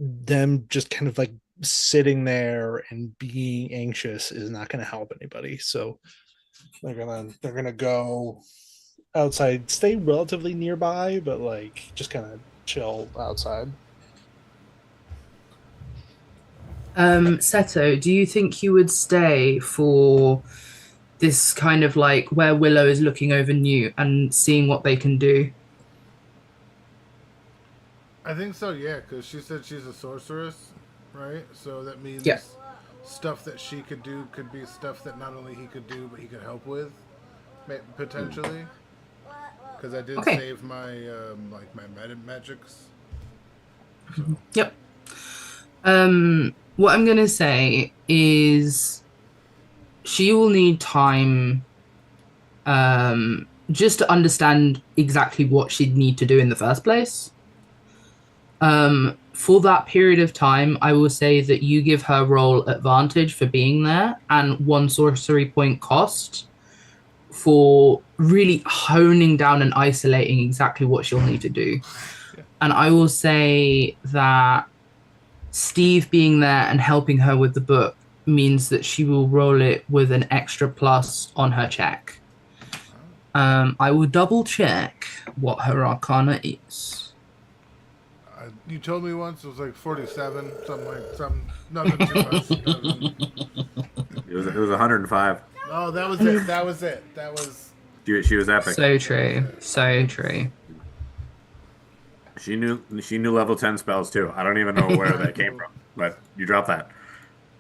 them just kind of like sitting there and being anxious is not going to help anybody. So they're gonna go outside, stay relatively nearby, but like just kind of chill outside. Seto, do you think you would stay for this kind of like where Willow is looking over Newt and seeing what they can do? I think so, yeah, because she said she's a sorceress, right? So that means Yeah. stuff that she could do could be stuff that not only he could do, but he could help with, potentially. Because I did Okay. save my like my magics. So Yep. What I'm gonna say is she will need time just to understand exactly what she'd need to do in the first place. For that period of time, I will say that you give her roll advantage for being there and one sorcery point cost for really honing down and isolating exactly what she'll need to do. And I will say that Steve being there and helping her with the book means that she will roll it with an extra plus on her check. I will double check what her arcana is. you told me once it was like 47, nothing too much. It was 105. Oh, that was it. That was it. That was. She was epic. So true. So true. She knew level 10 spells too. I don't even know where that came from, but you dropped that.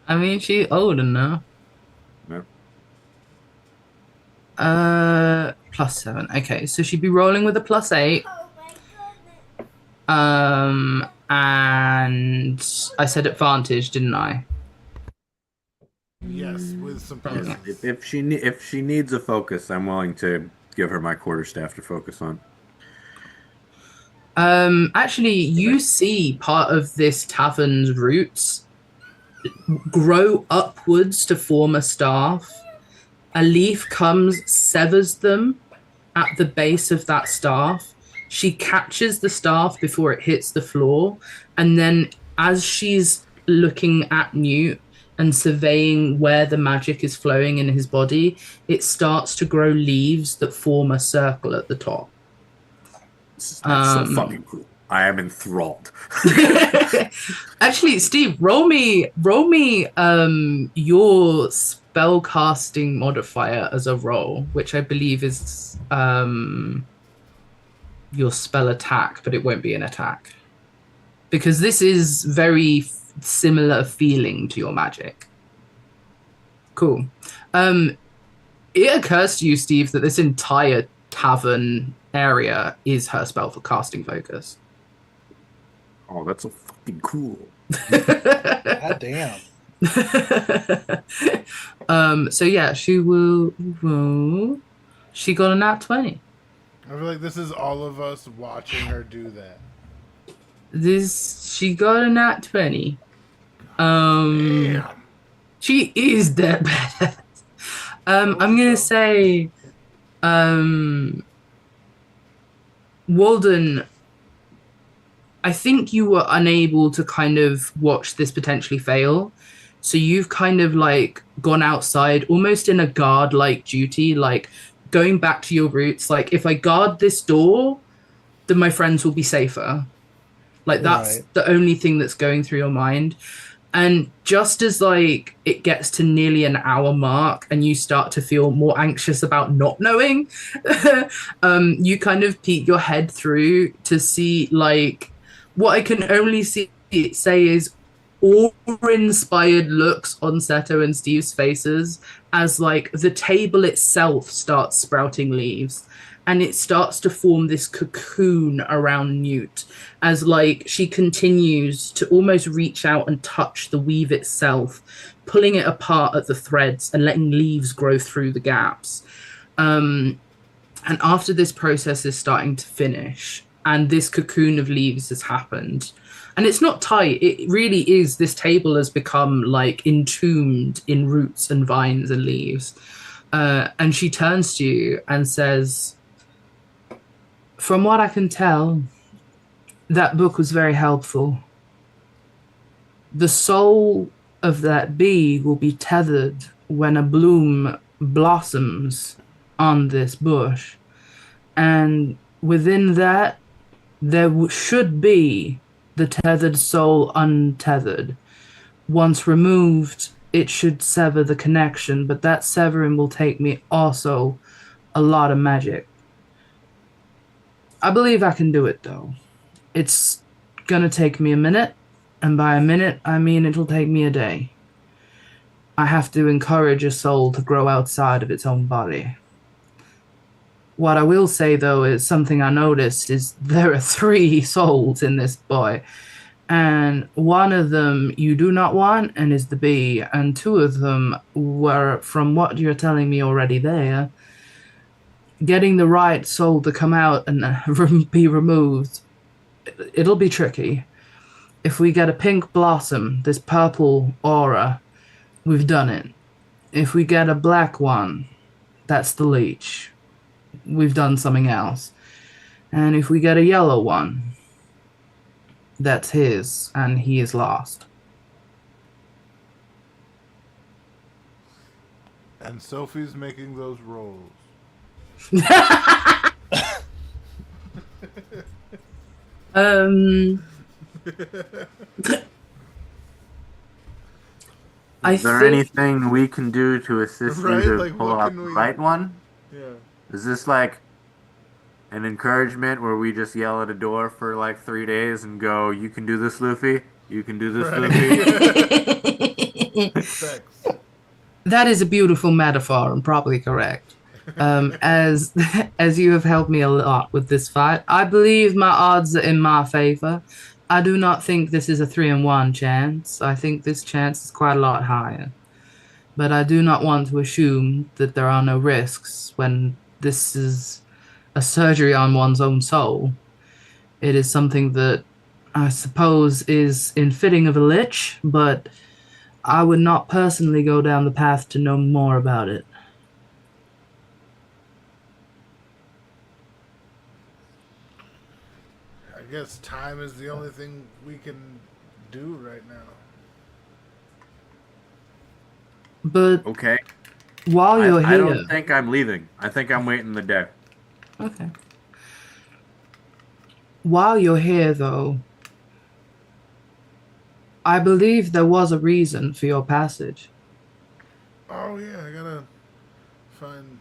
I mean, she's old enough. No. +7. Okay, so she'd be rolling with a +8. And I said advantage, didn't I? Yes, with some pluses. If she needs a focus, I'm willing to give her my quarterstaff to focus on. Actually, you see part of this tavern's roots grow upwards to form a staff. A leaf comes, severs them at the base of that staff. She catches the staff before it hits the floor, and then as she's looking at Newt and surveying where the magic is flowing in his body, it starts to grow leaves that form a circle at the top. This is so fucking cool. I am enthralled. Actually, Steve, roll me your spellcasting modifier as a roll, which I believe is your spell attack, but it won't be an attack. Because this is very similar feeling to your magic. Cool. It occurs to you, Steve, that this entire tavern area is her spell for casting focus. Oh, that's so fucking cool. God damn. So yeah, she will roll. She got a nat 20. I feel like this is all of us watching her do that. She got a nat 20. Damn. She is that badass. I'm gonna say Walden, I think you were unable to kind of watch this potentially fail. So you've kind of like gone outside almost in a guard-like duty, like going back to your roots. Like, if I guard this door, then my friends will be safer. Like, that's Right. the only thing that's going through your mind. And just as like it gets to nearly an hour mark and you start to feel more anxious about not knowing, you kind of peek your head through to see like what I can only say is awe-inspired looks on Seto and Steve's faces as like the table itself starts sprouting leaves. And it starts to form this cocoon around Newt as like she continues to almost reach out and touch the weave itself, pulling it apart at the threads and letting leaves grow through the gaps. And after this process is starting to finish and this cocoon of leaves has happened, and it's not tight, it really is, this table has become like entombed in roots and vines and leaves. And she turns to you and says, "From what I can tell, that book was very helpful. The soul of that bee will be tethered when a bloom blossoms on this bush. And within that, there should be the tethered soul untethered. Once removed, it should sever the connection, but that severing will take me also a lot of magic. I believe I can do it, though. It's gonna take me a minute, and by a minute, I mean it'll take me a day. I have to encourage a soul to grow outside of its own body. What I will say, though, is something I noticed is there are 3 souls in this boy, and one of them you do not want and is the bee, and 2 of them were, from what you're telling me already there, getting the right soul to come out and be removed, it'll be tricky. If we get a pink blossom, this purple aura, we've done it. If we get a black one, that's the leech. We've done something else. And if we get a yellow one, that's his, and he is lost." And Sophie's making those rolls. Is there anything we can do to assist Right? you to Like, pull what off can the we- right one? Yeah. Is this like an encouragement where we just yell at a door for like 3 days and go, "You can do this, Luffy. You can do this, Luffy." Thanks. That is a beautiful metaphor and probably correct. As you have helped me a lot with this fight, I believe my odds are in my favor. I do not think this is a 3-in-1 chance. I think this chance is quite a lot higher. But I do not want to assume that there are no risks when this is a surgery on one's own soul. It is something that I suppose is in fitting of a lich, but I would not personally go down the path to know more about it. I guess time is the only thing we can do right now. But Okay. while you're I here, don't think I'm leaving. I think I'm waiting the day. okay. While you're here, though, I believe there was a reason for your passage. Oh yeah, I gotta find.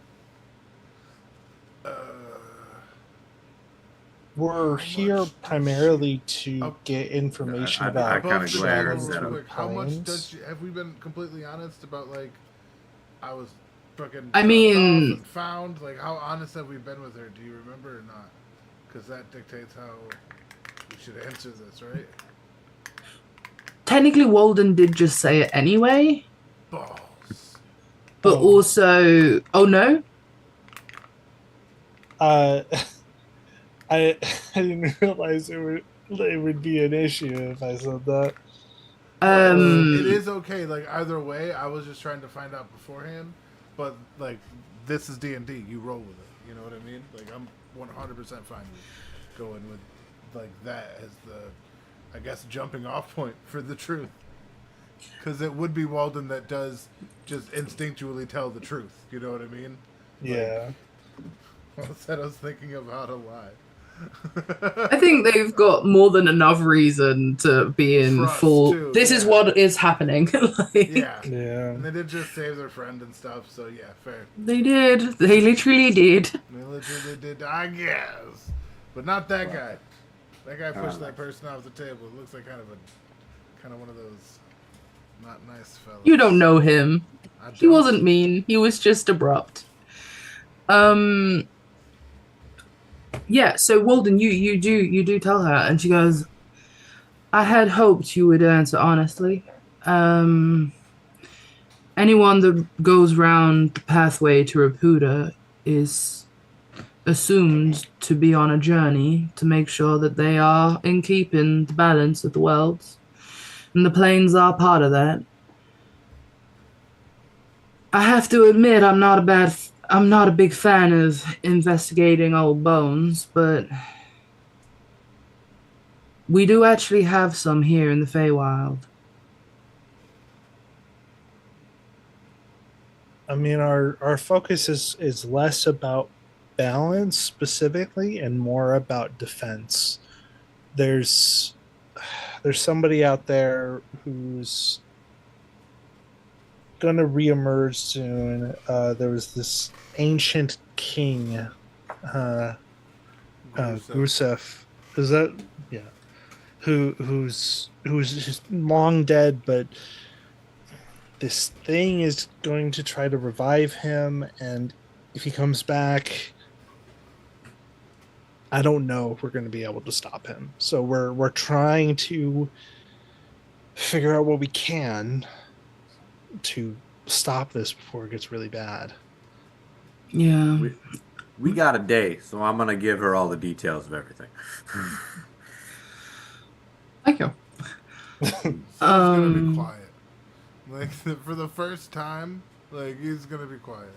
We're How here much does primarily to Up- get information I about kinda Above the glare table, at real Seto. quick. How much does planes. she? Have we been completely honest about like? I was fucking I dropped mean- off and found. Like, how honest have we been with her? Do you remember or not? Because that dictates how we should answer this, right? Technically, Walden did just say it anyway, Balls. but Oh. also, oh no, Uh, I I didn't realize it would be an issue if I said that. It is okay. Like either way, I was just trying to find out beforehand. But like, this is D&D. You roll with it. You know what I mean? Like I'm 100% fine with going with like that as the, I guess, jumping off point for the truth. Because it would be Walden that does just instinctually tell the truth. You know what I mean? Yeah. Well, said I was thinking of how to lie. I think they've got more than enough reason to be in Trust, full. too, This is yeah. what is happening. Like, Yeah. Yeah. And they did just save their friend and stuff, so yeah, fair. they did. They literally did. They literally did, I guess. But not that guy. That guy pushed that person off the table. It looks like kind of one of those not nice fellas. You don't know him. I He don't. wasn't mean. He was just abrupt. Yeah, so Walden, you do tell her, and she goes, I had hoped you would answer honestly. Anyone that goes round the pathway to Raputa is assumed to be on a journey to make sure that they are in keeping the balance of the worlds. And the planes are part of that. I have to admit I'm not a big fan of investigating old bones, but we do actually have some here in the Feywild. I mean, our focus is less about balance specifically and more about defense. There's somebody out there who's gonna reemerge soon. There was this ancient king, Gusef. Is that yeah? Who's just long dead, but this thing is going to try to revive him, and if he comes back, I don't know if we're going to be able to stop him. So we're trying to figure out what we can to stop this before it gets really bad. Yeah. We got a day, so I'm gonna give her all the details of everything. Thank you. So he's gonna be Um, quiet. Like for the first time, like he's gonna be quiet.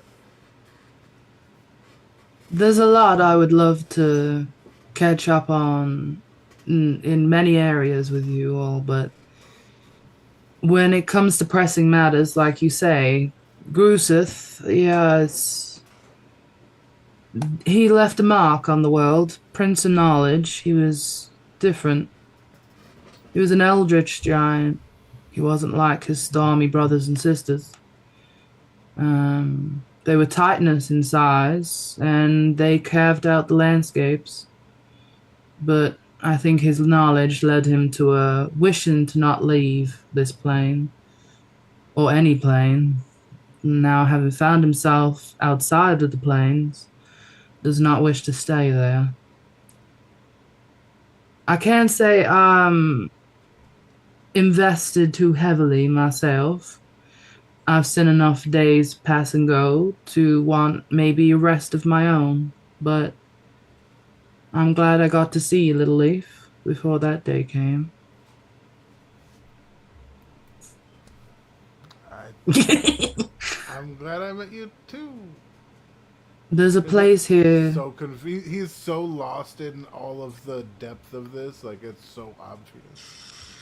There's a lot I would love to catch up on in many areas with you all, but when it comes to pressing matters, like you say, Gruseth, yeah, he left a mark on the world. Prince of Knowledge, he was different. He was an eldritch giant. He wasn't like his stormy brothers and sisters. They were titanous in size, and they carved out the landscapes. But I think his knowledge led him to a wishing to not leave this plane, or any plane. Now, having found himself outside of the planes, does not wish to stay there. I can't say I'm invested too heavily myself. I've seen enough days pass and go to want maybe a rest of my own, but I'm glad I got to see you, Little Leaf, before that day came. I'm glad I met you too. There's a place here. So he's so lost in all of the depth of this, like it's so obvious.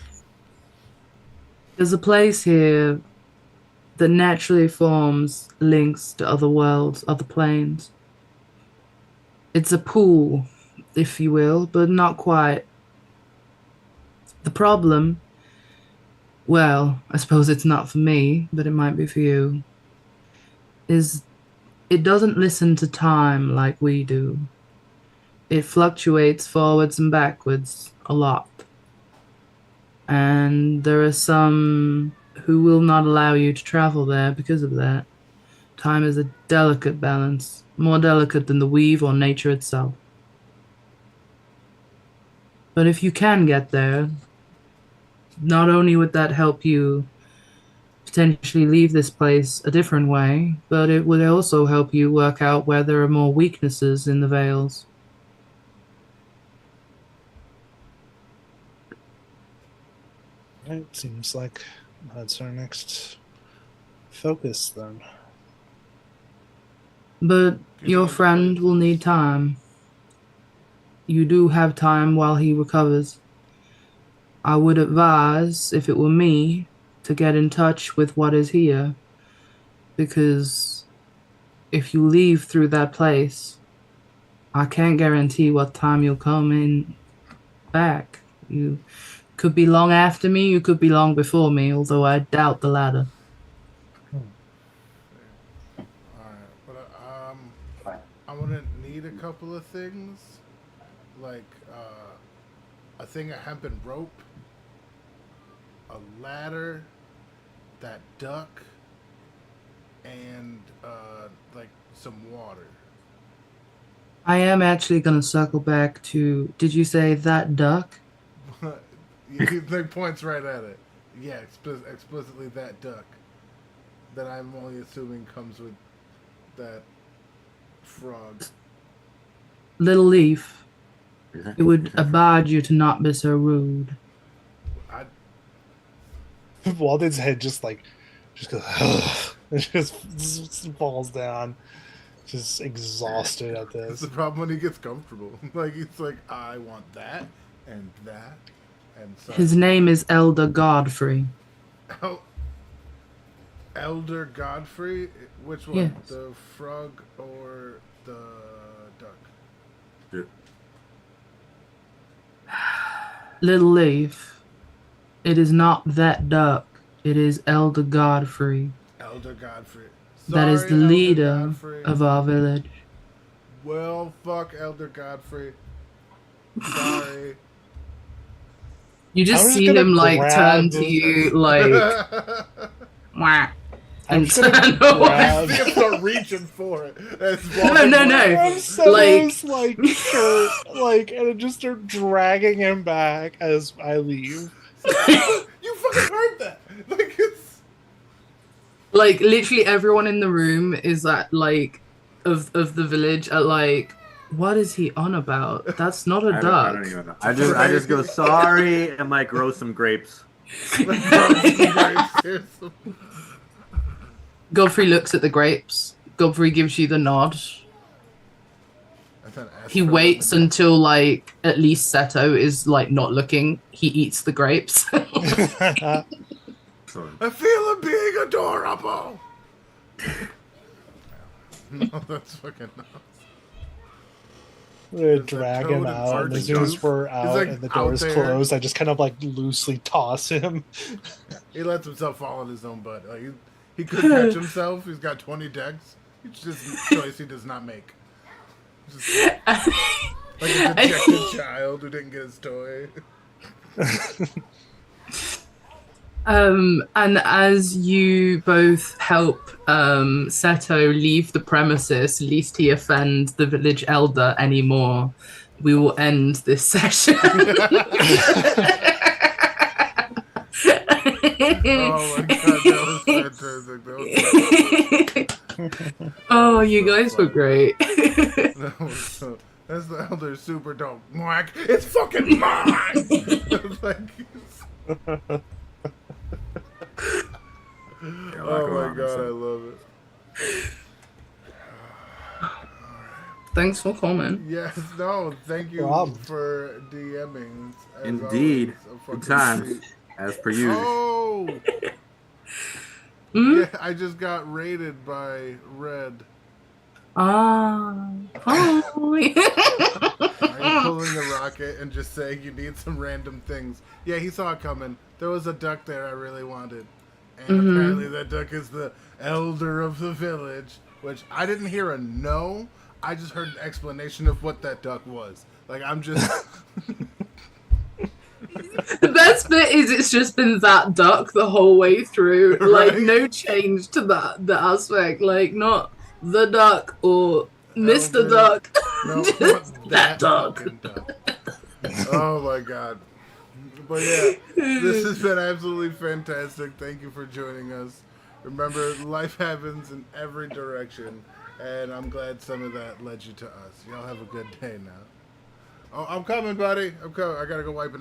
There's a place here that naturally forms links to other worlds, other planes. It's a pool, if you will, but not quite. The problem, well, I suppose it's not for me, but it might be for you, is it doesn't listen to time like we do. It fluctuates forwards and backwards a lot. And there are some who will not allow you to travel there because of that. Time is a delicate balance, more delicate than the weave or nature itself. But if you can get there, not only would that help you potentially leave this place a different way, but it would also help you work out where there are more weaknesses in the veils. It seems like that's our next focus then. But your friend will need time. You do have time while he recovers. I would advise, if it were me, to get in touch with what is here. Because if you leave through that place, I can't guarantee what time you'll come in back. You could be long after me, you could be long before me, although I doubt the latter. I'm gonna need a couple of things, like a thing of hempen rope, a ladder, that duck, and like some water. I am actually going to circle back to, did you say that duck? He like, points right at it. Yeah, explicitly that duck. That I'm only assuming comes with that frog. Little Leaf, it would abide you to not be so rude. Walden's head just goes, and just falls down, just exhausted at It's this. the problem when he gets comfortable. Like he's like, I want that and that and so. His name is Elder Godfrey. Elder Godfrey? Which one? Yes. The frog or the duck? Yeah. Little Leaf, it is not that duck. It is Elder Godfrey. Elder Godfrey. That is the Elder leader Godfrey. of our village. Well, fuck Elder Godfrey. Sorry. You just I'm just see gonna him like grab turn to the- you like wah, I'm and just gonna turn grab- away. I think I start reaching for it. No. Grab Like- Seto's, shirt, and just start dragging him back as I leave. You fucking heard that. Like it's Like literally everyone in the room is at like of the village at like, what is he on about? That's not a I duck. don't even know. I just go sorry and like grow some grapes. Godfrey looks at the grapes. Godfrey gives you the nod. He waits until like at least Seto is like not looking. He eats the grapes. So, I feel him being adorable. No, that's fucking nuts. I'm gonna Is that drag Toad him and out, and as Archie soon as Duck? we're He's, out like, and the out door's there. closed, I just kind of loosely toss him. He lets himself fall on his own butt. Like he could catch himself. He's got 20 decks. It's just a choice he does not make. Just like a dejected child who didn't get his toy. And as you both help Seto leave the premises, lest he offend the village elder anymore, we will end this session. Oh my god, that was fantastic. That was Oh, you so guys were funny. great. That was so, that's the elder super dope. Mwack, it's fucking mine! Like, You're Oh welcome, my god, I Robinson. love it. Thanks for coming. Yes, no, thank you Rob. for DMing. As Indeed. always, a Good fucking times, treat. as per usual. Oh, Mm? yeah, I just got raided by Red. Ah. Oh. Are you pulling a rocket and just saying you need some random things? Yeah, he saw it coming. There was a duck there I really wanted. And apparently that duck is the elder of the village, which I didn't hear a no. I just heard an explanation of what that duck was. Like, I'm just... The best bit is it's just been that duck the whole way through. Like, Right. no change to the aspect. Like, not the duck or Mr. Elder. Duck. No, Just that duck. fucking duck. Oh my god. But yeah, this has been absolutely fantastic. Thank you for joining us. Remember, life happens in every direction, and I'm glad some of that led you to us. Y'all have a good day now. Oh, I'm coming, buddy. I'm coming. I gotta go wipe it.